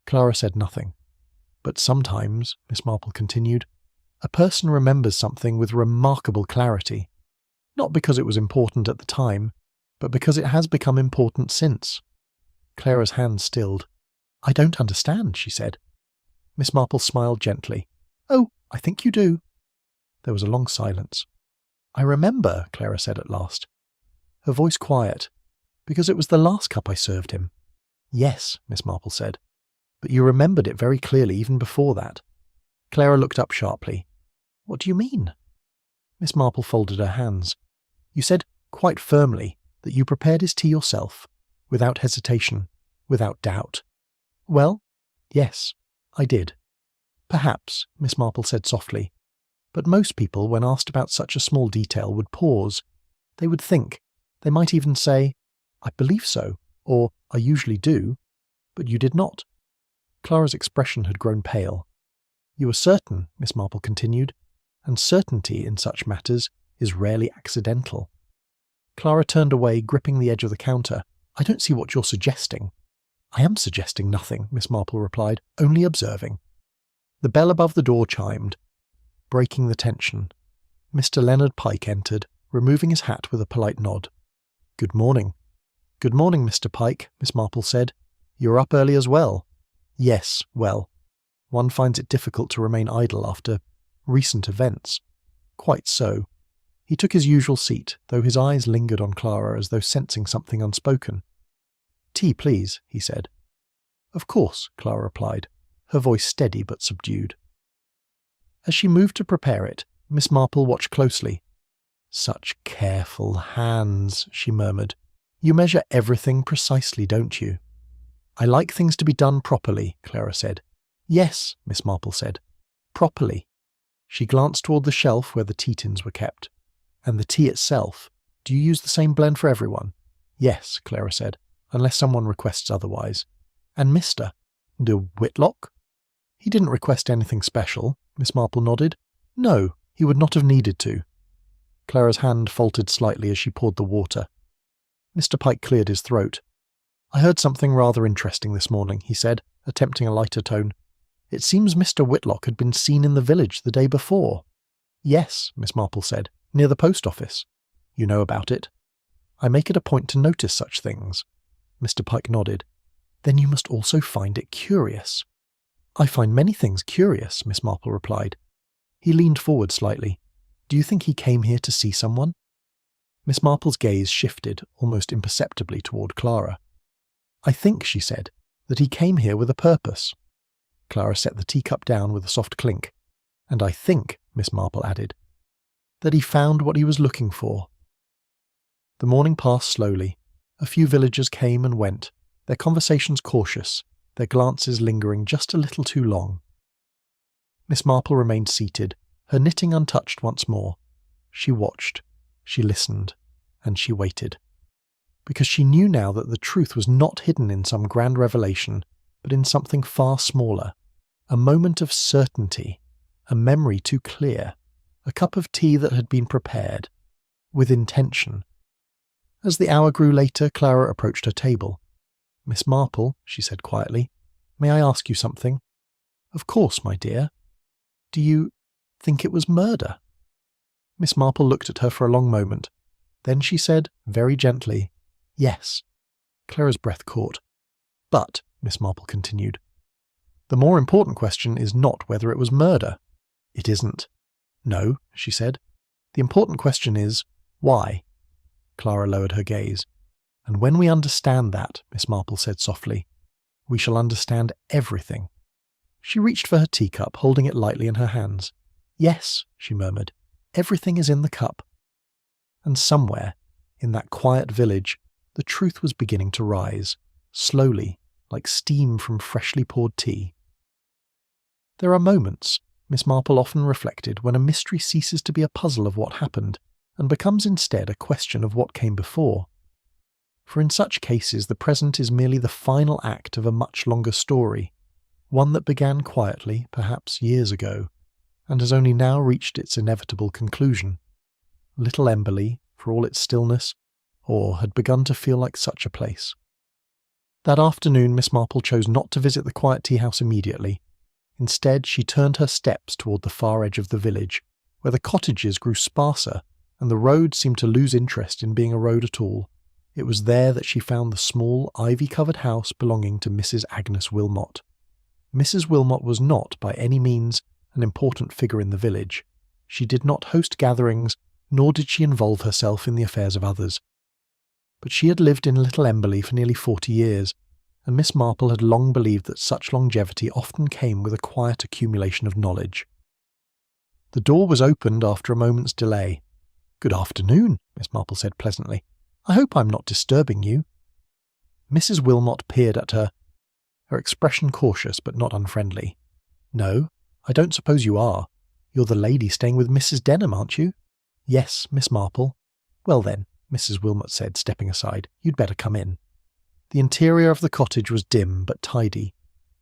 Clara said nothing. "But sometimes," Miss Marple continued, "a person remembers something with remarkable clarity. Not because it was important at the time, but because it has become important since." Clara's hand stilled. "I don't understand," she said. Miss Marple smiled gently. "Oh, I think you do." There was a long silence. "I remember," Clara said at last. Her voice quiet. "Because it was the last cup I served him." "Yes," Miss Marple said. "But you remembered it very clearly even before that." Clara looked up sharply. "What do you mean?" Miss Marple folded her hands. "You said, quite firmly, that you prepared his tea yourself, without hesitation, without doubt." "Well, yes, I did." "Perhaps," Miss Marple said softly. "But most people, when asked about such a small detail, would pause. They would think. They might even say, 'I believe so,' or 'I usually do.' But you did not." Clara's expression had grown pale. "You were certain," Miss Marple continued, "and certainty in such matters is rarely accidental." Clara turned away, gripping the edge of the counter. "I don't see what you're suggesting." "I am suggesting nothing," Miss Marple replied, "only observing." The bell above the door chimed, breaking the tension. Mr. Leonard Pike entered, removing his hat with a polite nod. "Good morning." "Good morning, Mr. Pike," Miss Marple said. "You're up early as well." "Yes, well. One finds it difficult to remain idle after recent events." "Quite so." He took his usual seat, though his eyes lingered on Clara as though sensing something unspoken. "Tea, please," he said. "Of course," Clara replied, her voice steady but subdued. As she moved to prepare it, Miss Marple watched closely. "Such careful hands," she murmured. "You measure everything precisely, don't you?" "I like things to be done properly," Clara said. "Yes," Miss Marple said. "Properly." She glanced toward the shelf where the tea tins were kept. "And the tea itself, do you use the same blend for everyone?" "Yes," Clara said, "unless someone requests otherwise." "And Mr. de Whitlock?" "He didn't request anything special," Miss Marple nodded. "No, he would not have needed to." Clara's hand faltered slightly as she poured the water. Mr. Pike cleared his throat. "I heard something rather interesting this morning," he said, attempting a lighter tone. "It seems Mr. Whitlock had been seen in the village the day before." "Yes," Miss Marple said, "near the post office." "You know about it?" "I make it a point to notice such things." Mr. Pike nodded. "Then you must also find it curious." "I find many things curious," Miss Marple replied. He leaned forward slightly. Do you think he came here to see someone?" Miss Marple's gaze shifted almost imperceptibly toward Clara. "I think," she said, "that he came here with a purpose." Clara set the teacup down with a soft clink. "And I think," Miss Marple added, "that he found what he was looking for." The morning passed slowly. A few villagers came and went, their conversations cautious, their glances lingering just a little too long. Miss Marple remained seated, her knitting untouched once more. She watched, she listened, and she waited. Because she knew now that the truth was not hidden in some grand revelation, but in something far smaller, a moment of certainty, a memory too clear, a cup of tea that had been prepared, with intention. As the hour grew later, Clara approached her table. "Miss Marple," she said quietly, "may I ask you something?" "Of course, my dear." "Do you think it was murder?" Miss Marple looked at her for a long moment. Then she said, very gently, "Yes." Clara's breath caught. "But," Miss Marple continued, "the more important question is not whether it was murder." "It isn't." "No," she said. "The important question is, why?" Clara lowered her gaze. "And when we understand that," Miss Marple said softly, "we shall understand everything." She reached for her teacup, holding it lightly in her hands. "Yes," she murmured, "everything is in the cup." And somewhere, in that quiet village, the truth was beginning to rise, slowly, like steam from freshly poured tea. There are moments, Miss Marple often reflected, when a mystery ceases to be a puzzle of what happened, and becomes instead a question of what came before. For in such cases the present is merely the final act of a much longer story, one that began quietly, perhaps years ago, and has only now reached its inevitable conclusion. Little Emberley, for all its stillness, or had begun to feel like such a place. That afternoon Miss Marple chose not to visit the quiet tea-house immediately. Instead, she turned her steps toward the far edge of the village, where the cottages grew sparser, and the road seemed to lose interest in being a road at all. It was there that she found the small, ivy-covered house belonging to Mrs. Agnes Wilmot. Mrs. Wilmot was not, by any means, an important figure in the village. She did not host gatherings, nor did she involve herself in the affairs of others. But she had lived in Little Emberley for nearly 40 years, and Miss Marple had long believed that such longevity often came with a quiet accumulation of knowledge. The door was opened after a moment's delay. "Good afternoon," Miss Marple said pleasantly. "I hope I'm not disturbing you." Mrs. Wilmot peered at her, her expression cautious but not unfriendly. "No, I don't suppose you are. You're the lady staying with Mrs. Denham, aren't you?" "Yes, Miss Marple." "Well then," Mrs. Wilmot said, stepping aside, "you'd better come in." The interior of the cottage was dim but tidy,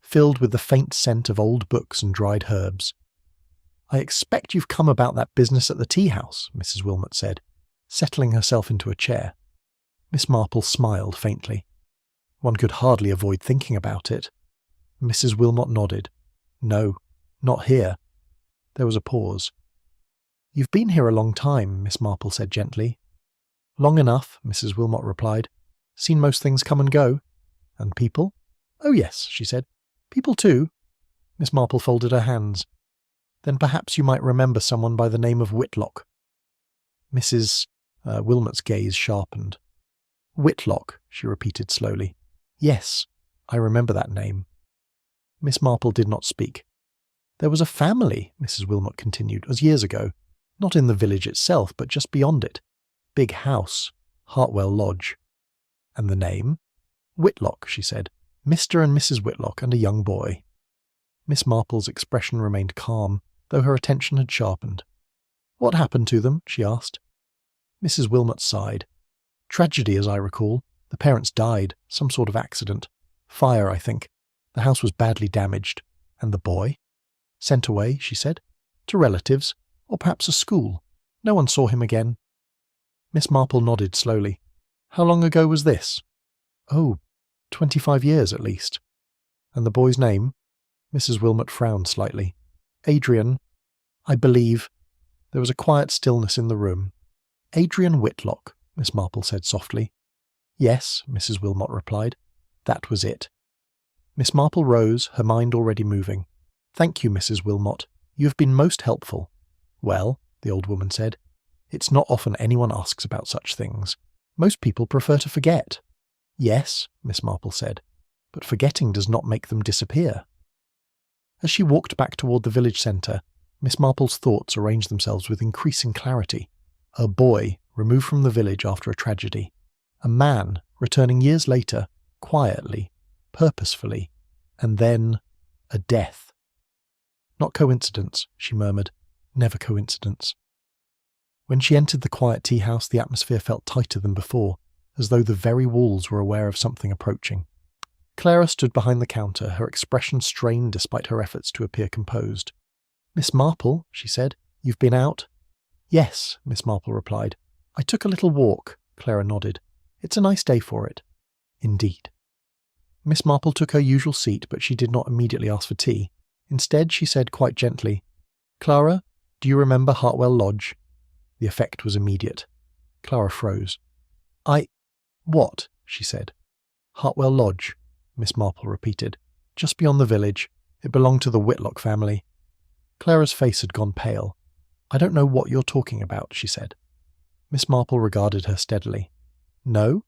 filled with the faint scent of old books and dried herbs. "I expect you've come about that business at the tea-house," Mrs. Wilmot said, settling herself into a chair. Miss Marple smiled faintly. One could hardly avoid thinking about it. Mrs. Wilmot nodded. "No, not here." There was a pause. "You've been here a long time," Miss Marple said gently. "Long enough," Mrs. Wilmot replied. "Seen most things come and go." "And people?" "Oh yes," she said. "People too." Miss Marple folded her hands. "Then perhaps you might remember someone by the name of Whitlock." Mrs. Wilmot's gaze sharpened. "Whitlock," she repeated slowly. "Yes, I remember that name." Miss Marple did not speak. "There was a family," Mrs. Wilmot continued, "as years ago. Not in the village itself, but just beyond it. Big house. Hartwell Lodge." "And the name?" "Whitlock," she said. "Mr. and Mrs. Whitlock and a young boy." Miss Marple's expression remained calm, though her attention had sharpened. "What happened to them?" she asked. Mrs. Wilmot sighed. "Tragedy, as I recall. The parents died. Some sort of accident. Fire, I think. The house was badly damaged. And the boy?" "Sent away," she said. "To relatives. Or perhaps a school. No one saw him again." Miss Marple nodded slowly. "How long ago was this?" "Oh, 25 years at least." "And the boy's name?" Mrs. Wilmot frowned slightly. "Adrian, I believe." There was a quiet stillness in the room. "Adrian Whitlock," Miss Marple said softly. "Yes," Mrs. Wilmot replied. "That was it." Miss Marple rose, her mind already moving. "Thank you, Mrs. Wilmot. You have been most helpful." "Well," the old woman said. "It's not often anyone asks about such things. Most people prefer to forget." "Yes," Miss Marple said, "but forgetting does not make them disappear." As she walked back toward the village centre, Miss Marple's thoughts arranged themselves with increasing clarity. A boy removed from the village after a tragedy. A man returning years later, quietly, purposefully, and then a death. "Not coincidence," she murmured. "Never coincidence." When she entered the quiet tea house, the atmosphere felt tighter than before, as though the very walls were aware of something approaching. Clara stood behind the counter, her expression strained despite her efforts to appear composed. "Miss Marple," she said, "you've been out?" "Yes," Miss Marple replied. "I took a little walk," Clara nodded. "It's a nice day for it." "Indeed." Miss Marple took her usual seat, but she did not immediately ask for tea. Instead, she said quite gently, "Clara, do you remember Hartwell Lodge?" The effect was immediate. Clara froze. What?" she said. "Hartwell Lodge," Miss Marple repeated. "Just beyond the village. It belonged to the Whitlock family." Clara's face had gone pale. "I don't know what you're talking about," she said. Miss Marple regarded her steadily. "No?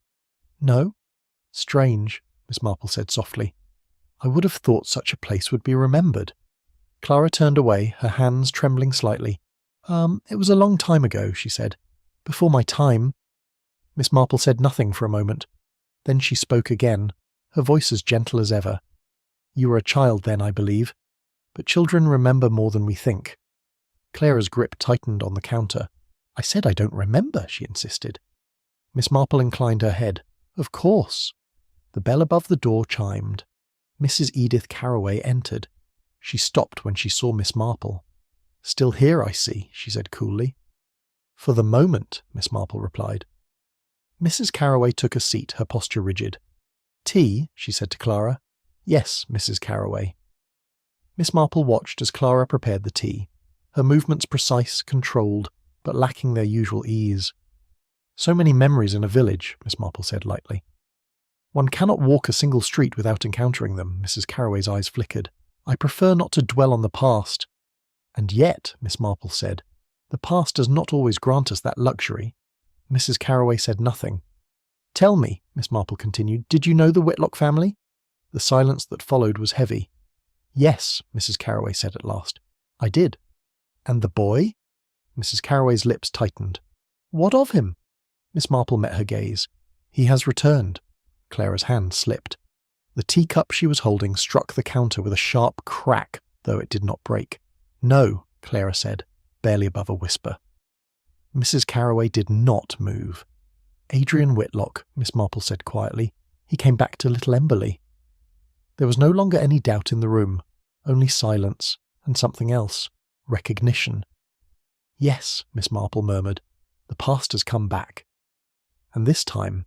No? Strange," Miss Marple said softly. "I would have thought such a place would be remembered." Clara turned away, her hands trembling slightly. It was a long time ago," she said. "Before my time." Miss Marple said nothing for a moment. Then she spoke again, her voice as gentle as ever. "You were a child then, I believe. But children remember more than we think." Clara's grip tightened on the counter. "I said I don't remember," she insisted. Miss Marple inclined her head. "Of course." The bell above the door chimed. Mrs. Edith Carroway entered. She stopped when she saw Miss Marple. "Still here, I see," she said coolly. "For the moment," Miss Marple replied. Mrs. Carroway took a seat, her posture rigid. "Tea?" she said to Clara. "Yes, Mrs. Carroway." Miss Marple watched as Clara prepared the tea, her movements precise, controlled, but lacking their usual ease. "So many memories in a village," Miss Marple said lightly. "One cannot walk a single street without encountering them," Mrs. Carroway's eyes flickered. "I prefer not to dwell on the past." "And yet," Miss Marple said, "the past does not always grant us that luxury." Mrs. Carroway said nothing. "Tell me," Miss Marple continued, "did you know the Whitlock family?" The silence that followed was heavy. "Yes," Mrs. Carroway said at last. "I did." "And the boy?" Mrs. Carroway's lips tightened. "What of him?" Miss Marple met her gaze. "He has returned." Clara's hand slipped. The teacup she was holding struck the counter with a sharp crack, though it did not break. "No," Clara said, barely above a whisper. Mrs. Carroway did not move. "Adrian Whitlock," Miss Marple said quietly. "He came back to Little Emberley." There was no longer any doubt in the room, only silence, and something else. Recognition. "Yes," Miss Marple murmured. "The past has come back." And this time,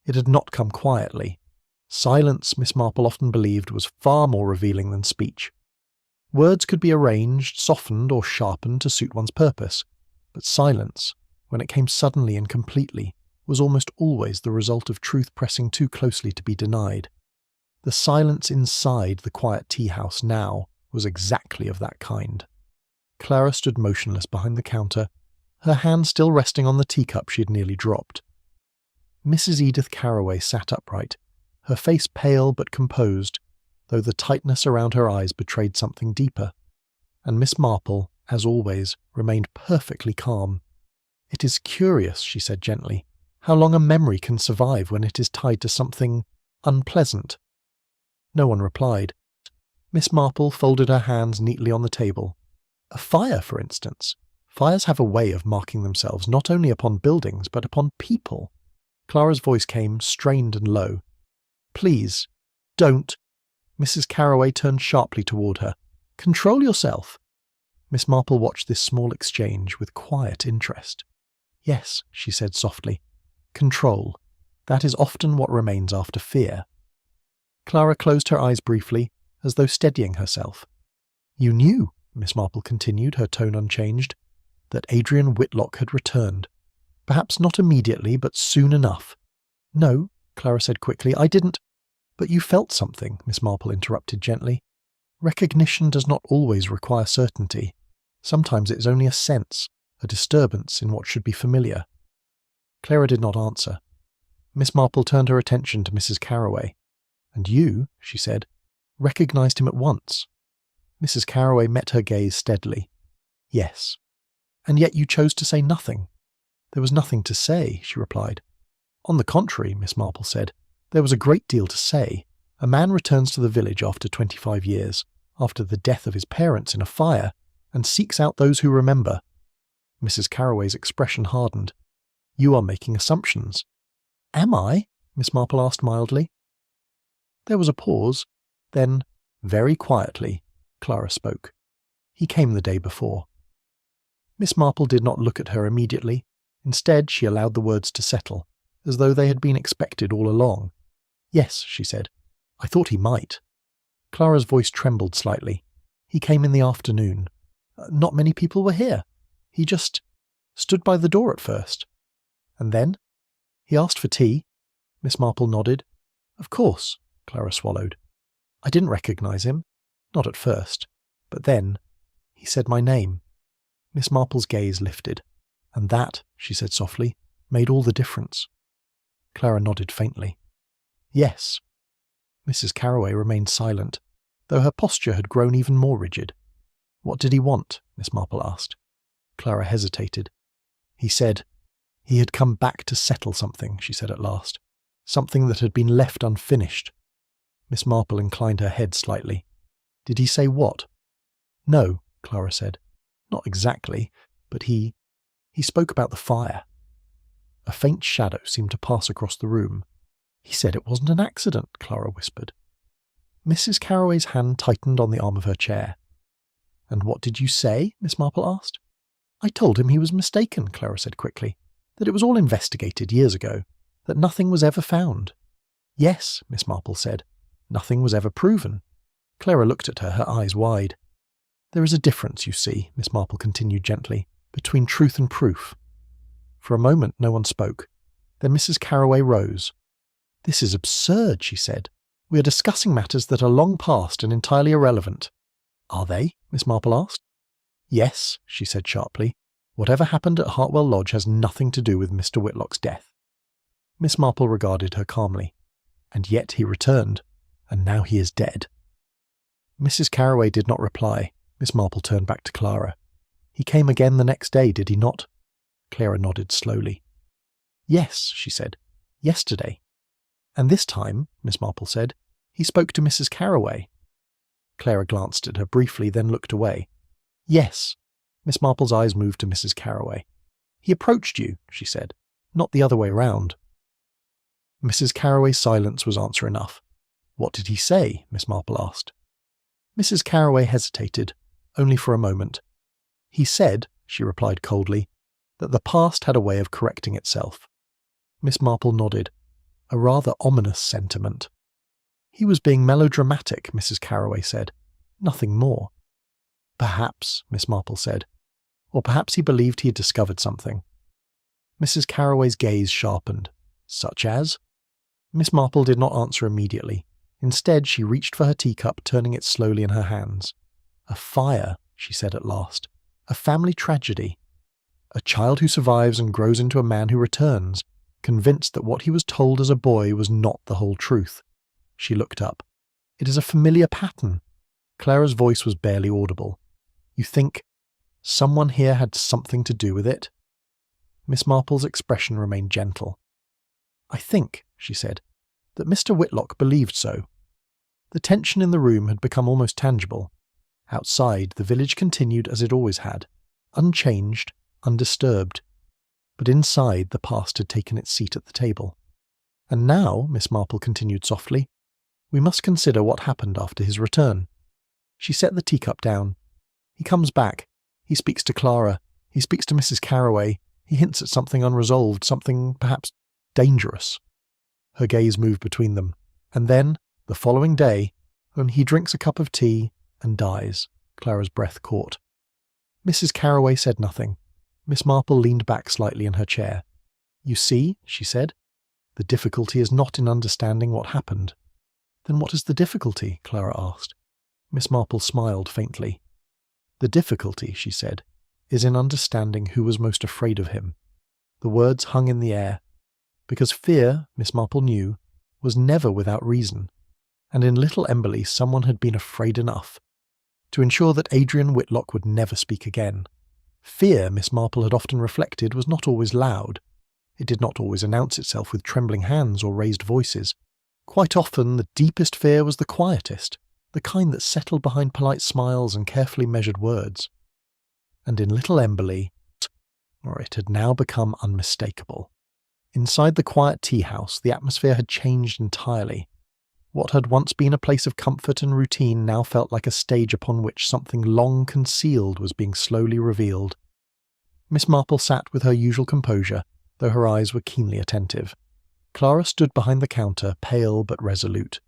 it had not come quietly. Silence, Miss Marple often believed, was far more revealing than speech. Words could be arranged, softened, or sharpened to suit one's purpose, but silence, when it came suddenly and completely, was almost always the result of truth pressing too closely to be denied. The silence inside the quiet tea-house now was exactly of that kind. Clara stood motionless behind the counter, her hand still resting on the teacup she had nearly dropped. Mrs. Edith Carroway sat upright, her face pale but composed, though the tightness around her eyes betrayed something deeper. And Miss Marple, as always, remained perfectly calm. "It is curious," she said gently, "how long a memory can survive when it is tied to something unpleasant." No one replied. Miss Marple folded her hands neatly on the table. "A fire, for instance. Fires have a way of marking themselves not only upon buildings, but upon people." Clara's voice came, strained and low. "Please, don't." Mrs. Carroway turned sharply toward her. "Control yourself." Miss Marple watched this small exchange with quiet interest. "Yes," she said softly. "Control. That is often what remains after fear." Clara closed her eyes briefly, as though steadying herself. "You knew," Miss Marple continued, her tone unchanged, "that Adrian Whitlock had returned. Perhaps not immediately, but soon enough." "No," Clara said quickly, "I didn't—" "But you felt something," Miss Marple interrupted gently. "Recognition does not always require certainty. Sometimes it is only a sense. a disturbance in what should be familiar. Clara did not answer. Miss Marple turned her attention to Mrs. Carroway. "And you," she said, "recognised him at once." Mrs. Carroway met her gaze steadily. "Yes." "And yet you chose to say nothing." "There was nothing to say," she replied. "On the contrary," Miss Marple said, "there was a great deal to say. A man returns to the village after 25 years, after the death of his parents in a fire, and seeks out those who remember." Mrs. Carroway's expression hardened. "You are making assumptions." "Am I?" Miss Marple asked mildly. There was a pause. Then, very quietly, Clara spoke. "He came the day before." Miss Marple did not look at her immediately. Instead, she allowed the words to settle, as though they had been expected all along. "Yes," she said. "I thought he might." Clara's voice trembled slightly. "He came in the afternoon. Not many people were here. He just stood by the door at first." "And then?" "He asked for tea." Miss Marple nodded. "Of course," Clara swallowed. "I didn't recognise him. Not at first. But then, he said my name." Miss Marple's gaze lifted. "And that," she said softly, "made all the difference." Clara nodded faintly. "Yes." Mrs. Carroway remained silent, though her posture had grown even more rigid. "What did he want?" Miss Marple asked. Clara hesitated. "He said he had come back to settle something," she said at last. "Something that had been left unfinished." Miss Marple inclined her head slightly. "Did he say what?" "No," Clara said. "Not exactly, but he spoke about the fire." A faint shadow seemed to pass across the room. "He said it wasn't an accident," Clara whispered. Mrs. Carroway's hand tightened on the arm of her chair. "And what did you say?" Miss Marple asked. "I told him he was mistaken," Clara said quickly. "That it was all investigated years ago. That nothing was ever found." "Yes," Miss Marple said. "Nothing was ever proven." Clara looked at her, her eyes wide. "There is a difference, you see," Miss Marple continued gently, "between truth and proof." For a moment no one spoke. Then Mrs. Carroway rose. "This is absurd," she said. "We are discussing matters that are long past and entirely irrelevant." "Are they?" Miss Marple asked. "Yes," she said sharply. "Whatever happened at Hartwell Lodge has nothing to do with Mr. Whitlock's death." Miss Marple regarded her calmly. "And yet he returned, and now he is dead." Mrs. Carroway did not reply. Miss Marple turned back to Clara. "He came again the next day, did he not?" Clara nodded slowly. "Yes," she said. "Yesterday." "And this time," Miss Marple said, "he spoke to Mrs. Carroway." Clara glanced at her briefly, then looked away. "Yes." Miss Marple's eyes moved to Mrs. Carroway. "He approached you," she said, "not the other way round." Mrs. Carroway's silence was answer enough. "What did he say?" Miss Marple asked. Mrs. Carroway hesitated, only for a moment. "He said," she replied coldly, "that the past had a way of correcting itself." Miss Marple nodded. "A rather ominous sentiment." "He was being melodramatic," Mrs. Carroway said. "Nothing more." "Perhaps," Miss Marple said. "Or perhaps he believed he had discovered something." Mrs. Carroway's gaze sharpened. "Such as?" Miss Marple did not answer immediately. Instead, she reached for her teacup, turning it slowly in her hands. "A fire," she said at last. "A family tragedy. A child who survives and grows into a man who returns, convinced that what he was told as a boy was not the whole truth." She looked up. "It is a familiar pattern." Clara's voice was barely audible. "You think someone here had something to do with it?" Miss Marple's expression remained gentle. "I think," she said, "that Mr. Whitlock believed so." The tension in the room had become almost tangible. Outside, the village continued as it always had, unchanged, undisturbed. But inside, the past had taken its seat at the table. "And now," Miss Marple continued softly, "we must consider what happened after his return." She set the teacup down. "He comes back. He speaks to Clara. He speaks to Mrs. Carroway. He hints at something unresolved, something perhaps dangerous." Her gaze moved between them. "And then, the following day, only he drinks a cup of tea and dies." Clara's breath caught. Mrs. Carroway said nothing. Miss Marple leaned back slightly in her chair. "You see," she said, "the difficulty is not in understanding what happened." "Then what is the difficulty?" Clara asked. Miss Marple smiled faintly. "The difficulty," she said, is in understanding who was most afraid of him. The words hung in the air, because fear, Miss Marple knew, was never without reason, and in little Emberley someone had been afraid enough to ensure that Adrian Whitlock would never speak again. Fear, Miss Marple had often reflected, was not always loud. It did not always announce itself with trembling hands or raised voices. Quite often the deepest fear was the quietest, the kind that settled behind polite smiles and carefully measured words. And in little Emberley, it had now become unmistakable. Inside the quiet tea-house, the atmosphere had changed entirely. What had once been a place of comfort and routine now felt like a stage upon which something long concealed was being slowly revealed. Miss Marple sat with her usual composure, though her eyes were keenly attentive. Clara stood behind the counter, pale but resolute.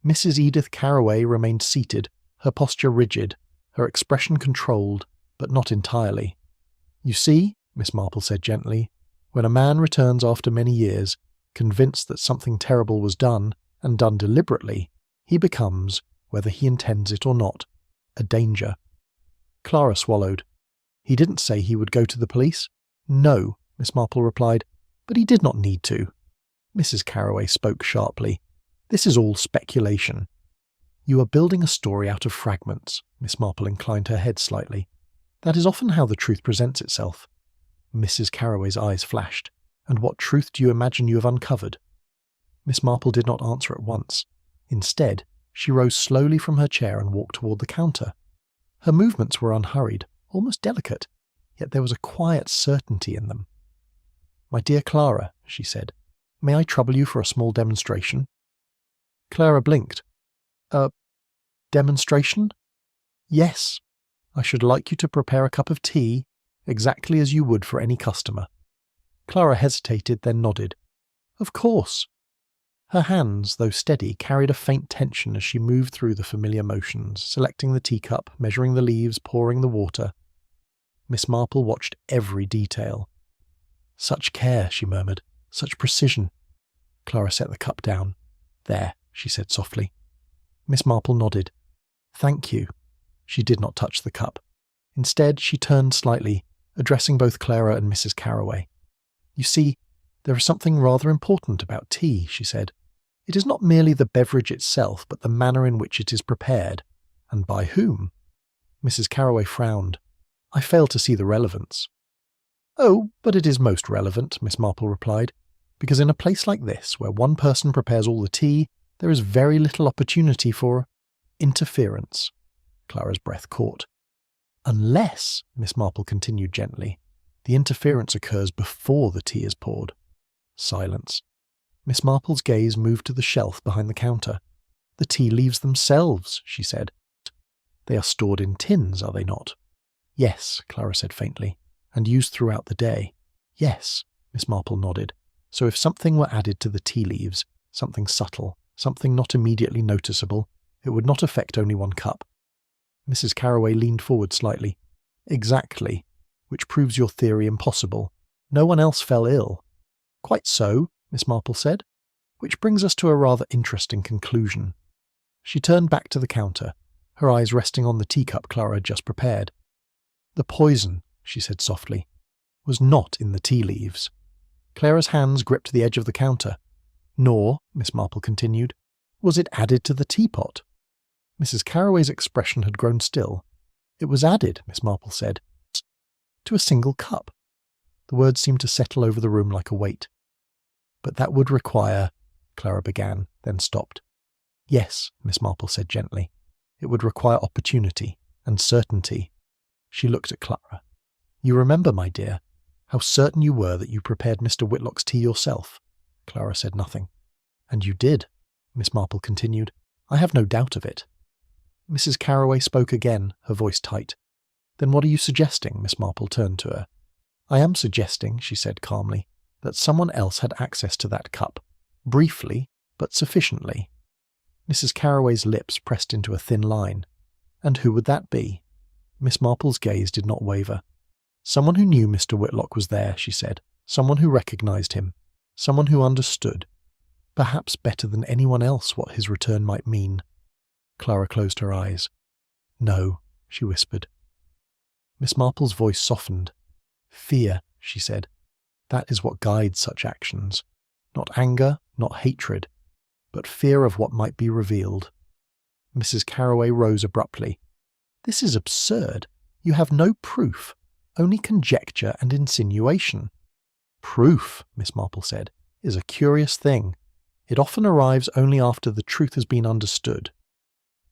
Mrs. Edith Carroway remained seated, her posture rigid, her expression controlled, but not entirely. "You see," Miss Marple said gently, "when a man returns after many years, convinced that something terrible was done, and done deliberately, he becomes, whether he intends it or not, a danger." Clara swallowed. "He didn't say he would go to the police?" "No," Miss Marple replied, "but he did not need to." Mrs. Carroway spoke sharply. "This is all speculation." "You are building a story out of fragments," Miss Marple inclined her head slightly. "That is often how the truth presents itself." Mrs. Carroway's eyes flashed. "And what truth do you imagine you have uncovered?" Miss Marple did not answer at once. Instead, she rose slowly from her chair and walked toward the counter. Her movements were unhurried, almost delicate, yet there was a quiet certainty in them. "My dear Clara," she said, "may I trouble you for a small demonstration?" Clara blinked. "A demonstration?" "Yes. I should like you to prepare a cup of tea, exactly as you would for any customer." Clara hesitated, then nodded. "Of course." Her hands, though steady, carried a faint tension as she moved through the familiar motions, selecting the teacup, measuring the leaves, pouring the water. Miss Marple watched every detail. "Such care," she murmured, "such precision." Clara set the cup down. "There," she said softly. Miss Marple nodded. "Thank you." She did not touch the cup. Instead, she turned slightly, addressing both Clara and Mrs. Carroway. "You see, there is something rather important about tea," she said. "It is not merely the beverage itself, but the manner in which it is prepared. And by whom?" Mrs. Carroway frowned. "I fail to see the relevance." "Oh, but it is most relevant," Miss Marple replied, "because in a place like this, where one person prepares all the tea, there is very little opportunity for interference." Clara's breath caught. "Unless," Miss Marple continued gently, "the interference occurs before the tea is poured." Silence. Miss Marple's gaze moved to the shelf behind the counter. "The tea leaves themselves," she said. "They are stored in tins, are they not?" "Yes," Clara said faintly. "And used throughout the day." "Yes," Miss Marple nodded. "So if something were added to the tea leaves, something subtle, something not immediately noticeable, it would not affect only one cup." Mrs. Carroway leaned forward slightly. "Exactly, which proves your theory impossible. No one else fell ill." "Quite so," Miss Marple said, "which brings us to a rather interesting conclusion." She turned back to the counter, her eyes resting on the teacup Clara had just prepared. "The poison," she said softly, "was not in the tea leaves." Clara's hands gripped the edge of the counter. "Nor," Miss Marple continued, "was it added to the teapot." Mrs. Carroway's expression had grown still. "It was added," Miss Marple said, "to a single cup." The words seemed to settle over the room like a weight. "But that would require," Clara began, then stopped. "Yes," Miss Marple said gently, "it would require opportunity and certainty." She looked at Clara. "You remember, my dear, how certain you were that you prepared Mr. Whitlock's tea yourself?" Clara said nothing. "And you did," Miss Marple continued. "I have no doubt of it." Mrs. Carroway spoke again, her voice tight. "Then what are you suggesting?" Miss Marple turned to her. "I am suggesting," she said calmly, "that someone else had access to that cup. Briefly, but sufficiently." Mrs. Carroway's lips pressed into a thin line. "And who would that be?" Miss Marple's gaze did not waver. "Someone who knew Mr. Whitlock was there," she said. "Someone who recognised him. Someone who understood, perhaps better than anyone else, what his return might mean." Clara closed her eyes. "No," she whispered. Miss Marple's voice softened. "Fear," she said. "That is what guides such actions. Not anger, not hatred, but fear of what might be revealed." Mrs. Carroway rose abruptly. "This is absurd. You have no proof, only conjecture and insinuation." "Proof," Miss Marple said, "is a curious thing. It often arrives only after the truth has been understood."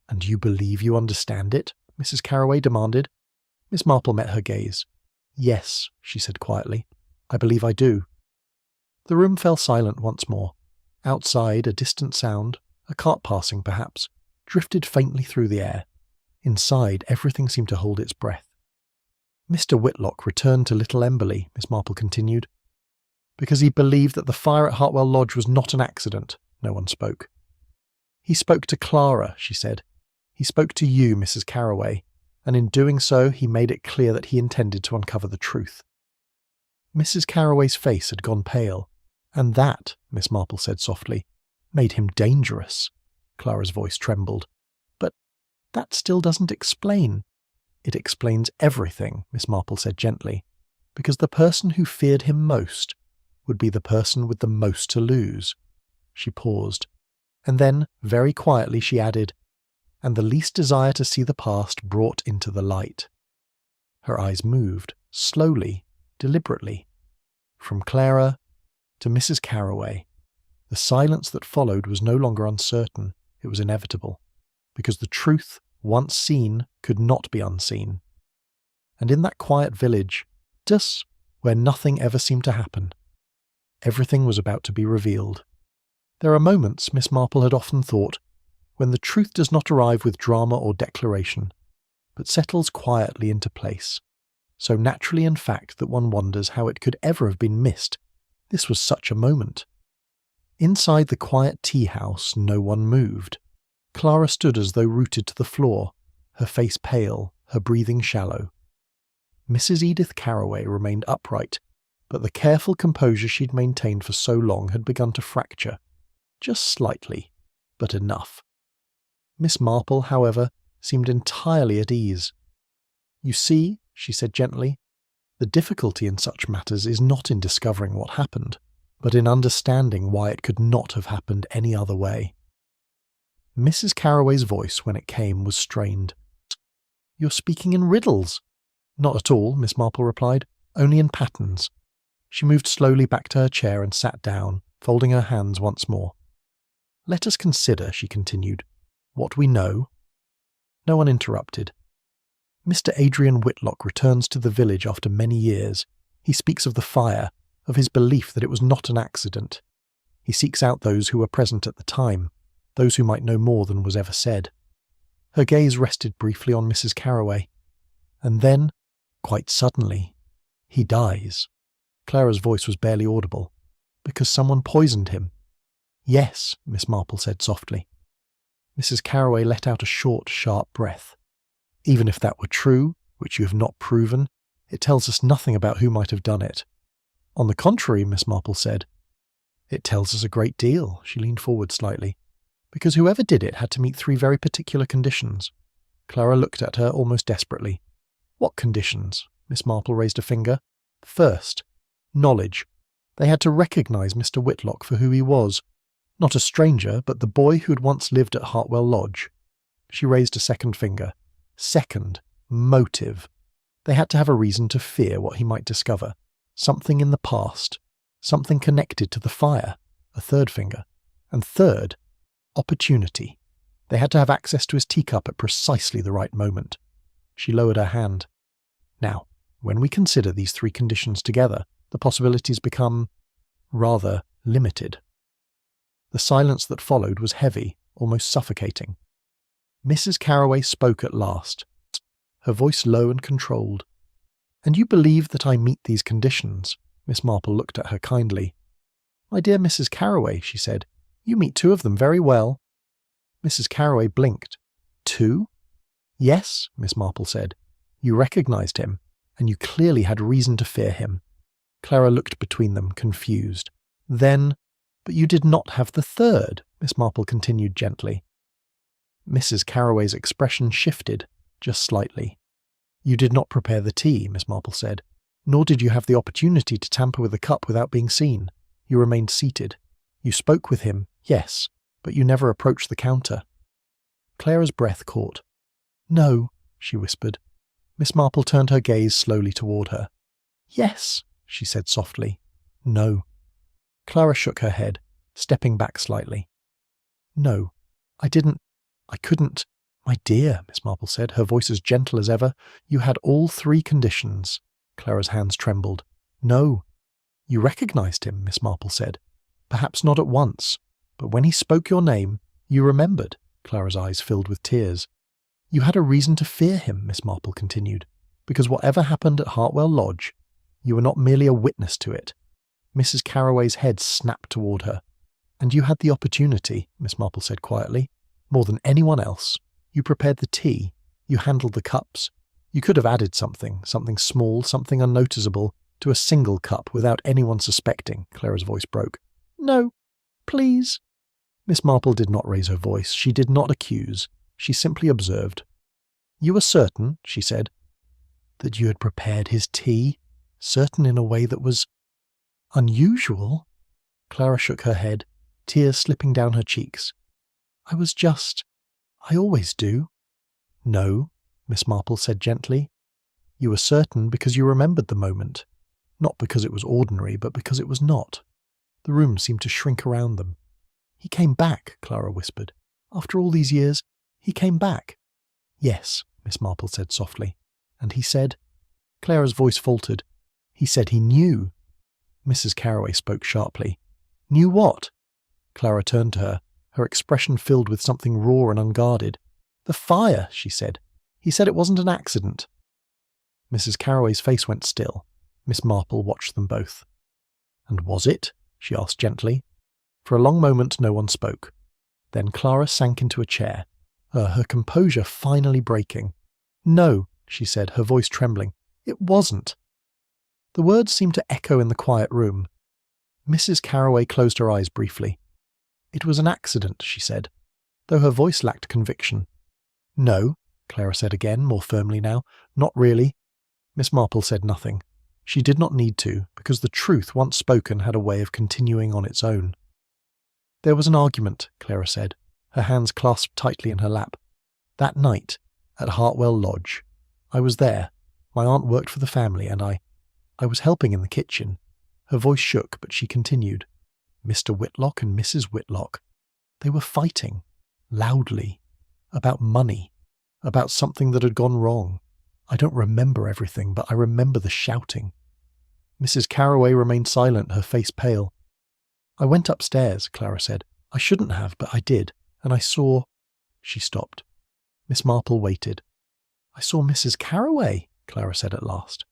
"And you believe you understand it?" Mrs. Carroway demanded. Miss Marple met her gaze. "Yes," she said quietly, "I believe I do." The room fell silent once more. Outside, a distant sound, a cart passing perhaps, drifted faintly through the air. Inside, everything seemed to hold its breath. "Mr. Whitlock returned to Little Emberley," Miss Marple continued, "because he believed that the fire at Hartwell Lodge was not an accident." No one spoke. "He spoke to Clara," she said. "He spoke to you, Mrs. Carroway, and in doing so he made it clear that he intended to uncover the truth." Mrs. Carroway's face had gone pale, and that, Miss Marple said softly, made him dangerous. Clara's voice trembled. "But that still doesn't explain." "It explains everything," Miss Marple said gently, "because the person who feared him most would be the person with the most to lose." She paused, and then, very quietly, she added, "and the least desire to see the past brought into the light." Her eyes moved, slowly, deliberately, from Clara to Mrs. Carroway. The silence that followed was no longer uncertain, it was inevitable, because the truth, once seen, could not be unseen. And in that quiet village, just where nothing ever seemed to happen, everything was about to be revealed. There are moments, Miss Marple had often thought, when the truth does not arrive with drama or declaration, but settles quietly into place, so naturally in fact that one wonders how it could ever have been missed. This was such a moment. Inside the quiet tea-house no one moved. Clara stood as though rooted to the floor, her face pale, her breathing shallow. Mrs. Edith Carroway remained upright, but the careful composure she'd maintained for so long had begun to fracture. Just slightly, but enough. Miss Marple, however, seemed entirely at ease. "You see," she said gently, "the difficulty in such matters is not in discovering what happened, but in understanding why it could not have happened any other way." Mrs. Carroway's voice, when it came, was strained. "You're speaking in riddles." "Not at all," Miss Marple replied, "only in patterns." She moved slowly back to her chair and sat down, folding her hands once more. "Let us consider," she continued, "what we know." No one interrupted. "Mr. Adrian Whitlock returns to the village after many years. He speaks of the fire, of his belief that it was not an accident. He seeks out those who were present at the time, those who might know more than was ever said." Her gaze rested briefly on Mrs. Carroway. "And then, quite suddenly, he dies." Clara's voice was barely audible. "Because someone poisoned him." "Yes," Miss Marple said softly. Mrs. Carroway let out a short, sharp breath. "Even if that were true, which you have not proven, it tells us nothing about who might have done it." "On the contrary," Miss Marple said. "It tells us a great deal." She leaned forward slightly. "Because whoever did it had to meet 3 very particular conditions." Clara looked at her almost desperately. "What conditions?" Miss Marple raised a finger. "First, knowledge. They had to recognise Mr. Whitlock for who he was. Not a stranger, but the boy who had once lived at Hartwell Lodge." She raised a second finger. "Second, motive. They had to have a reason to fear what he might discover. Something in the past. Something connected to the fire." A third finger. "And third, opportunity. They had to have access to his teacup at precisely the right moment." She lowered her hand. "Now, when we consider these 3 conditions together, the possibilities become rather limited." The silence that followed was heavy, almost suffocating. Mrs. Carroway spoke at last, her voice low and controlled. "And you believe that I meet these conditions?" Miss Marple looked at her kindly. "My dear Mrs. Carroway," she said, "you meet 2 of them very well." Mrs. Carroway blinked. "2?" "Yes," Miss Marple said. "You recognised him, and you clearly had reason to fear him." Clara looked between them, confused. "Then, but you did not have the 3rd, Miss Marple continued gently. Mrs. Carroway's expression shifted, just slightly. You did not prepare the tea, Miss Marple said, nor did you have the opportunity to tamper with the cup without being seen. You remained seated. You spoke with him, yes, but you never approached the counter. Clara's breath caught. No, she whispered. Miss Marple turned her gaze slowly toward her. Yes, she said softly. No. Clara shook her head, stepping back slightly. No, I couldn't. My dear, Miss Marple said, her voice as gentle as ever, you had all 3 conditions. Clara's hands trembled. No. You recognized him, Miss Marple said. Perhaps not at once, but when he spoke your name, you remembered. Clara's eyes filled with tears. You had a reason to fear him, Miss Marple continued, because whatever happened at Hartwell Lodge, you were not merely a witness to it. Mrs. Carroway's head snapped toward her. And you had the opportunity, Miss Marple said quietly, more than anyone else. You prepared the tea. You handled the cups. You could have added something small, something unnoticeable, to a single cup without anyone suspecting. Clara's voice broke. No, please. Miss Marple did not raise her voice. She did not accuse. She simply observed. You were certain, she said, that you had prepared his tea, certain in a way that was unusual. Clara shook her head, tears slipping down her cheeks. I always do. No, Miss Marple said gently. You were certain because you remembered the moment, not because it was ordinary, but because it was not. The room seemed to shrink around them. He came back, Clara whispered. After all these years, he came back. Yes, Miss Marple said softly. And he said... Clara's voice faltered. He said he knew. Mrs. Carroway spoke sharply. Knew what? Clara turned to her, her expression filled with something raw and unguarded. The fire, she said. He said it wasn't an accident. Mrs. Carroway's face went still. Miss Marple watched them both. And was it? She asked gently. For a long moment no one spoke. Then Clara sank into a chair, her composure finally breaking. No, she said, her voice trembling. It wasn't. The words seemed to echo in the quiet room. Mrs. Carroway closed her eyes briefly. It was an accident, she said, though her voice lacked conviction. No, Clara said again, more firmly now. Not really. Miss Marple said nothing. She did not need to, because the truth once spoken had a way of continuing on its own. There was an argument, Clara said, her hands clasped tightly in her lap. That night, at Hartwell Lodge. I was there. My aunt worked for the family, and I was helping in the kitchen. Her voice shook, but she continued. Mr. Whitlock and Mrs. Whitlock. They were fighting, loudly, about money, about something that had gone wrong. I don't remember everything, but I remember the shouting. Mrs. Carroway remained silent, her face pale. I went upstairs, Clara said. I shouldn't have, but I did, and I saw... She stopped. Miss Marple waited. I saw Mrs. Carroway, Clara said at last.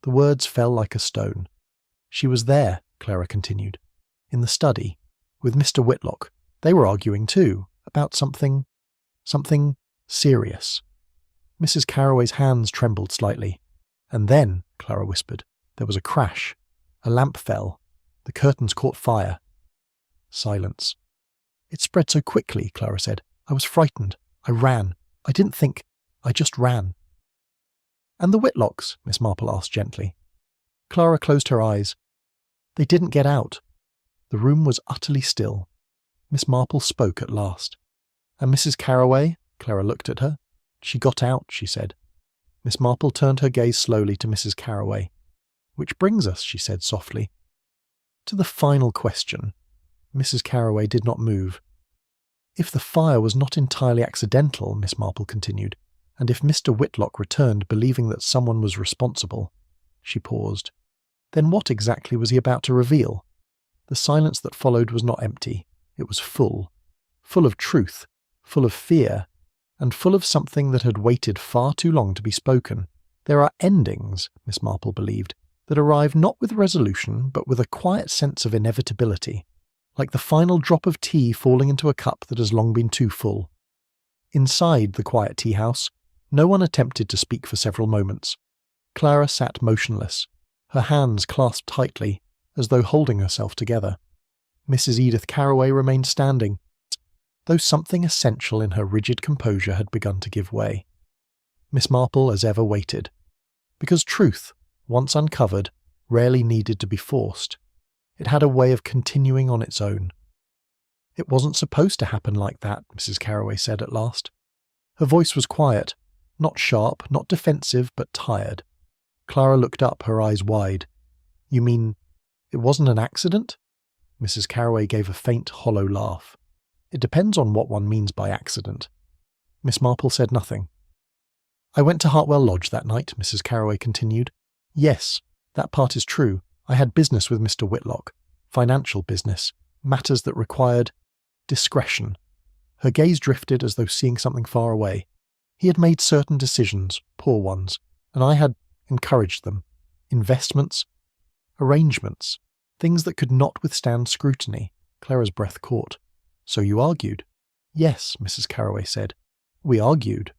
The words fell like a stone. She was there, Clara continued, in the study, with Mr. Whitlock. They were arguing too, about something serious. Mrs. Carroway's hands trembled slightly. And then, Clara whispered, there was a crash. A lamp fell. The curtains caught fire. Silence. It spread so quickly, Clara said. I was frightened. I ran. I didn't think. I just ran. And the Whitlocks? Miss Marple asked gently. Clara closed her eyes. They didn't get out. The room was utterly still. Miss Marple spoke at last. And Mrs. Carroway? Clara looked at her. She got out, she said. Miss Marple turned her gaze slowly to Mrs. Carroway. Which brings us, she said softly, to the final question. Mrs. Carroway did not move. If the fire was not entirely accidental, Miss Marple continued, and if Mr. Whitlock returned believing that someone was responsible, she paused, then what exactly was he about to reveal? The silence that followed was not empty. It was full of truth, full of fear, and full of something that had waited far too long to be spoken. There are endings, Miss Marple believed, that arrive not with resolution, but with a quiet sense of inevitability, like the final drop of tea falling into a cup that has long been too full. Inside the quiet tea-house, no one attempted to speak for several moments. Clara sat motionless, her hands clasped tightly, as though holding herself together. Mrs. Edith Carroway remained standing, though something essential in her rigid composure had begun to give way. Miss Marple, as ever, waited. Because truth, once uncovered, rarely needed to be forced. It had a way of continuing on its own. "It wasn't supposed to happen like that," Mrs. Carroway said at last. Her voice was quiet, not sharp, not defensive, but tired. Clara looked up, her eyes wide. "You mean, it wasn't an accident?" Mrs. Carroway gave a faint, hollow laugh. "It depends on what one means by accident." Miss Marple said nothing. "I went to Hartwell Lodge that night," Mrs. Carroway continued. "Yes, that part is true. I had business with Mr. Whitlock. Financial business. Matters that required discretion." Her gaze drifted as though seeing something far away. "He had made certain decisions, poor ones, and I had encouraged them. Investments, arrangements, things that could not withstand scrutiny." Clara's breath caught. "So you argued?" "Yes," Mrs. Carroway said. "We argued."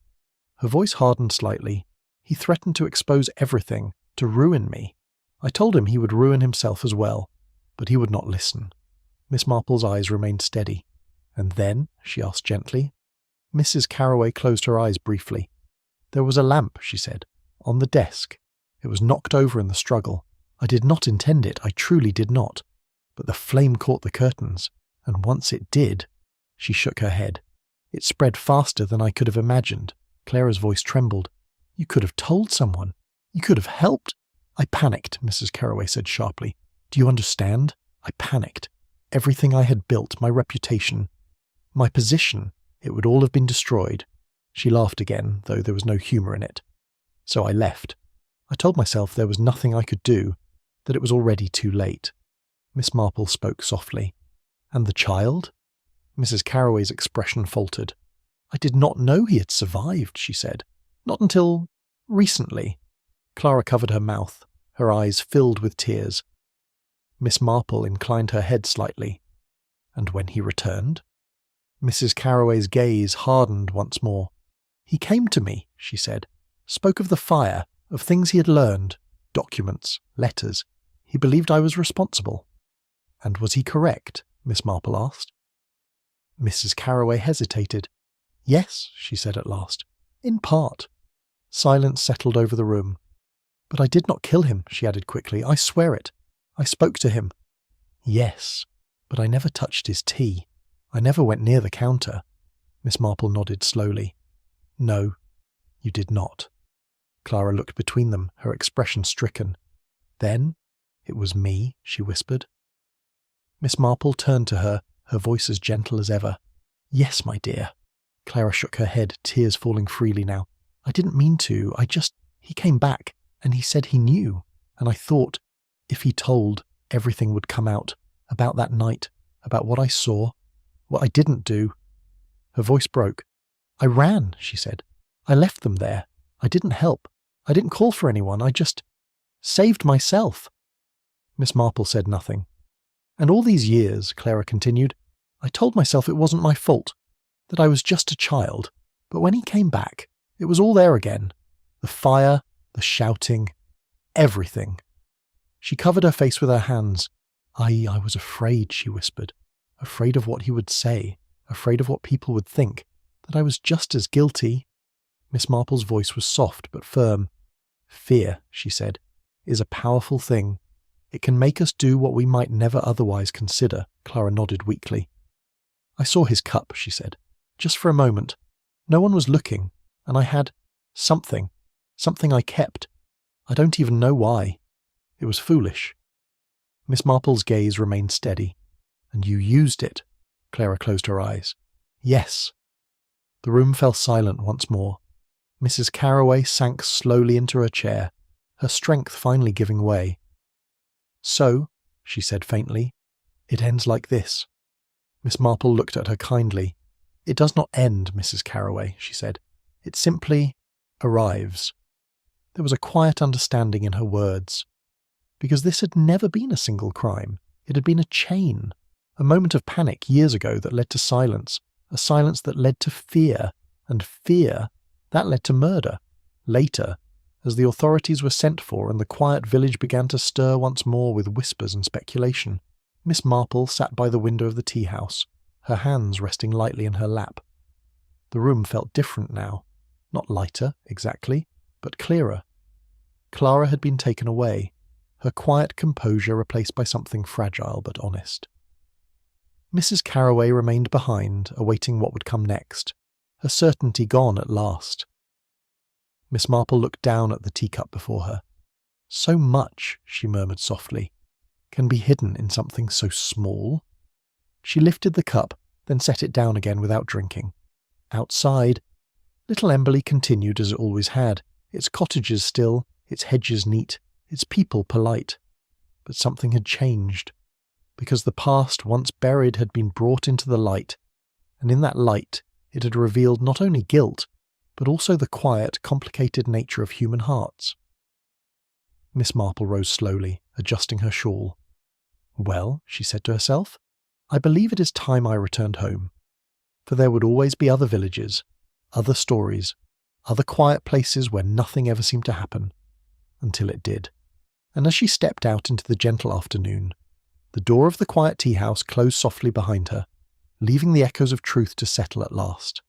Her voice hardened slightly. "He threatened to expose everything, to ruin me. I told him he would ruin himself as well, but he would not listen." Miss Marple's eyes remained steady. "And then?" she asked gently. Mrs. Carroway closed her eyes briefly. "There was a lamp," she said, "on the desk. It was knocked over in the struggle. I did not intend it, I truly did not. But the flame caught the curtains, and once it did—" She shook her head. "It spread faster than I could have imagined." Clara's voice trembled. "You could have told someone. You could have helped." "I panicked," Mrs. Carroway said sharply. "Do you understand? I panicked. Everything I had built, my reputation, my position, it would all have been destroyed." She laughed again, though there was no humour in it. "So I left. I told myself there was nothing I could do, that it was already too late." Miss Marple spoke softly. "And the child?" Mrs. Carroway's expression faltered. "I did not know he had survived," she said. "Not until recently." Clara covered her mouth, her eyes filled with tears. Miss Marple inclined her head slightly. "And when he returned?" Mrs. Carroway's gaze hardened once more. "He came to me," she said, "spoke of the fire, of things he had learned, documents, letters. He believed I was responsible." "And was he correct?" Miss Marple asked. Mrs. Carroway hesitated. "Yes," she said at last. "In part." Silence settled over the room. "But I did not kill him," she added quickly. "I swear it. I spoke to him." "Yes, but I never touched his tea. I never went near the counter." Miss Marple nodded slowly. "No, you did not." Clara looked between them, her expression stricken. "Then it was me," she whispered. Miss Marple turned to her, her voice as gentle as ever. "Yes, my dear." Clara shook her head, tears falling freely now. "I didn't mean to. He came back, and he said he knew. And I thought, if he told, everything would come out. About that night, about what I saw, what I didn't do." Her voice broke. "I ran," she said. "I left them there. I didn't help. I didn't call for anyone. I just saved myself." Miss Marple said nothing. "And all these years," Clara continued, "I told myself it wasn't my fault, that I was just a child. But when he came back, it was all there again. The fire, the shouting, everything." She covered her face with her hands. I was afraid," she whispered. "Afraid of what he would say, afraid of what people would think, that I was just as guilty." Miss Marple's voice was soft but firm. "Fear," she said, "is a powerful thing. It can make us do what we might never otherwise consider." Clara nodded weakly. "I saw his cup," she said, "just for a moment. No one was looking, and I had something I kept. I don't even know why. It was foolish." Miss Marple's gaze remained steady. "And you used it?" Clara closed her eyes. "Yes." The room fell silent once more. Mrs. Carroway sank slowly into her chair, her strength finally giving way. "So," she said faintly, "it ends like this." Miss Marple looked at her kindly. "It does not end, Mrs. Carroway," she said. "It simply arrives." There was a quiet understanding in her words. Because this had never been a single crime. It had been a chain. A moment of panic years ago that led to silence. A silence that led to fear. And fear, that led to murder. Later, as the authorities were sent for and the quiet village began to stir once more with whispers and speculation, Miss Marple sat by the window of the tea-house, her hands resting lightly in her lap. The room felt different now. Not lighter, exactly, but clearer. Clara had been taken away, her quiet composure replaced by something fragile but honest. Mrs. Carroway remained behind, awaiting what would come next, her certainty gone at last. Miss Marple looked down at the teacup before her. So much, she murmured softly, can be hidden in something so small. She lifted the cup, then set it down again without drinking. Outside, little Emberley continued as it always had, its cottages still, its hedges neat, its people polite. But something had changed, because the past once buried had been brought into the light, and in that light it had revealed not only guilt, but also the quiet, complicated nature of human hearts. Miss Marple rose slowly, adjusting her shawl. "Well," she said to herself, "I believe it is time I returned home. For there would always be other villages, other stories, other quiet places where nothing ever seemed to happen, until it did." And as she stepped out into the gentle afternoon, the door of the quiet tea-house closed softly behind her, leaving the echoes of truth to settle at last.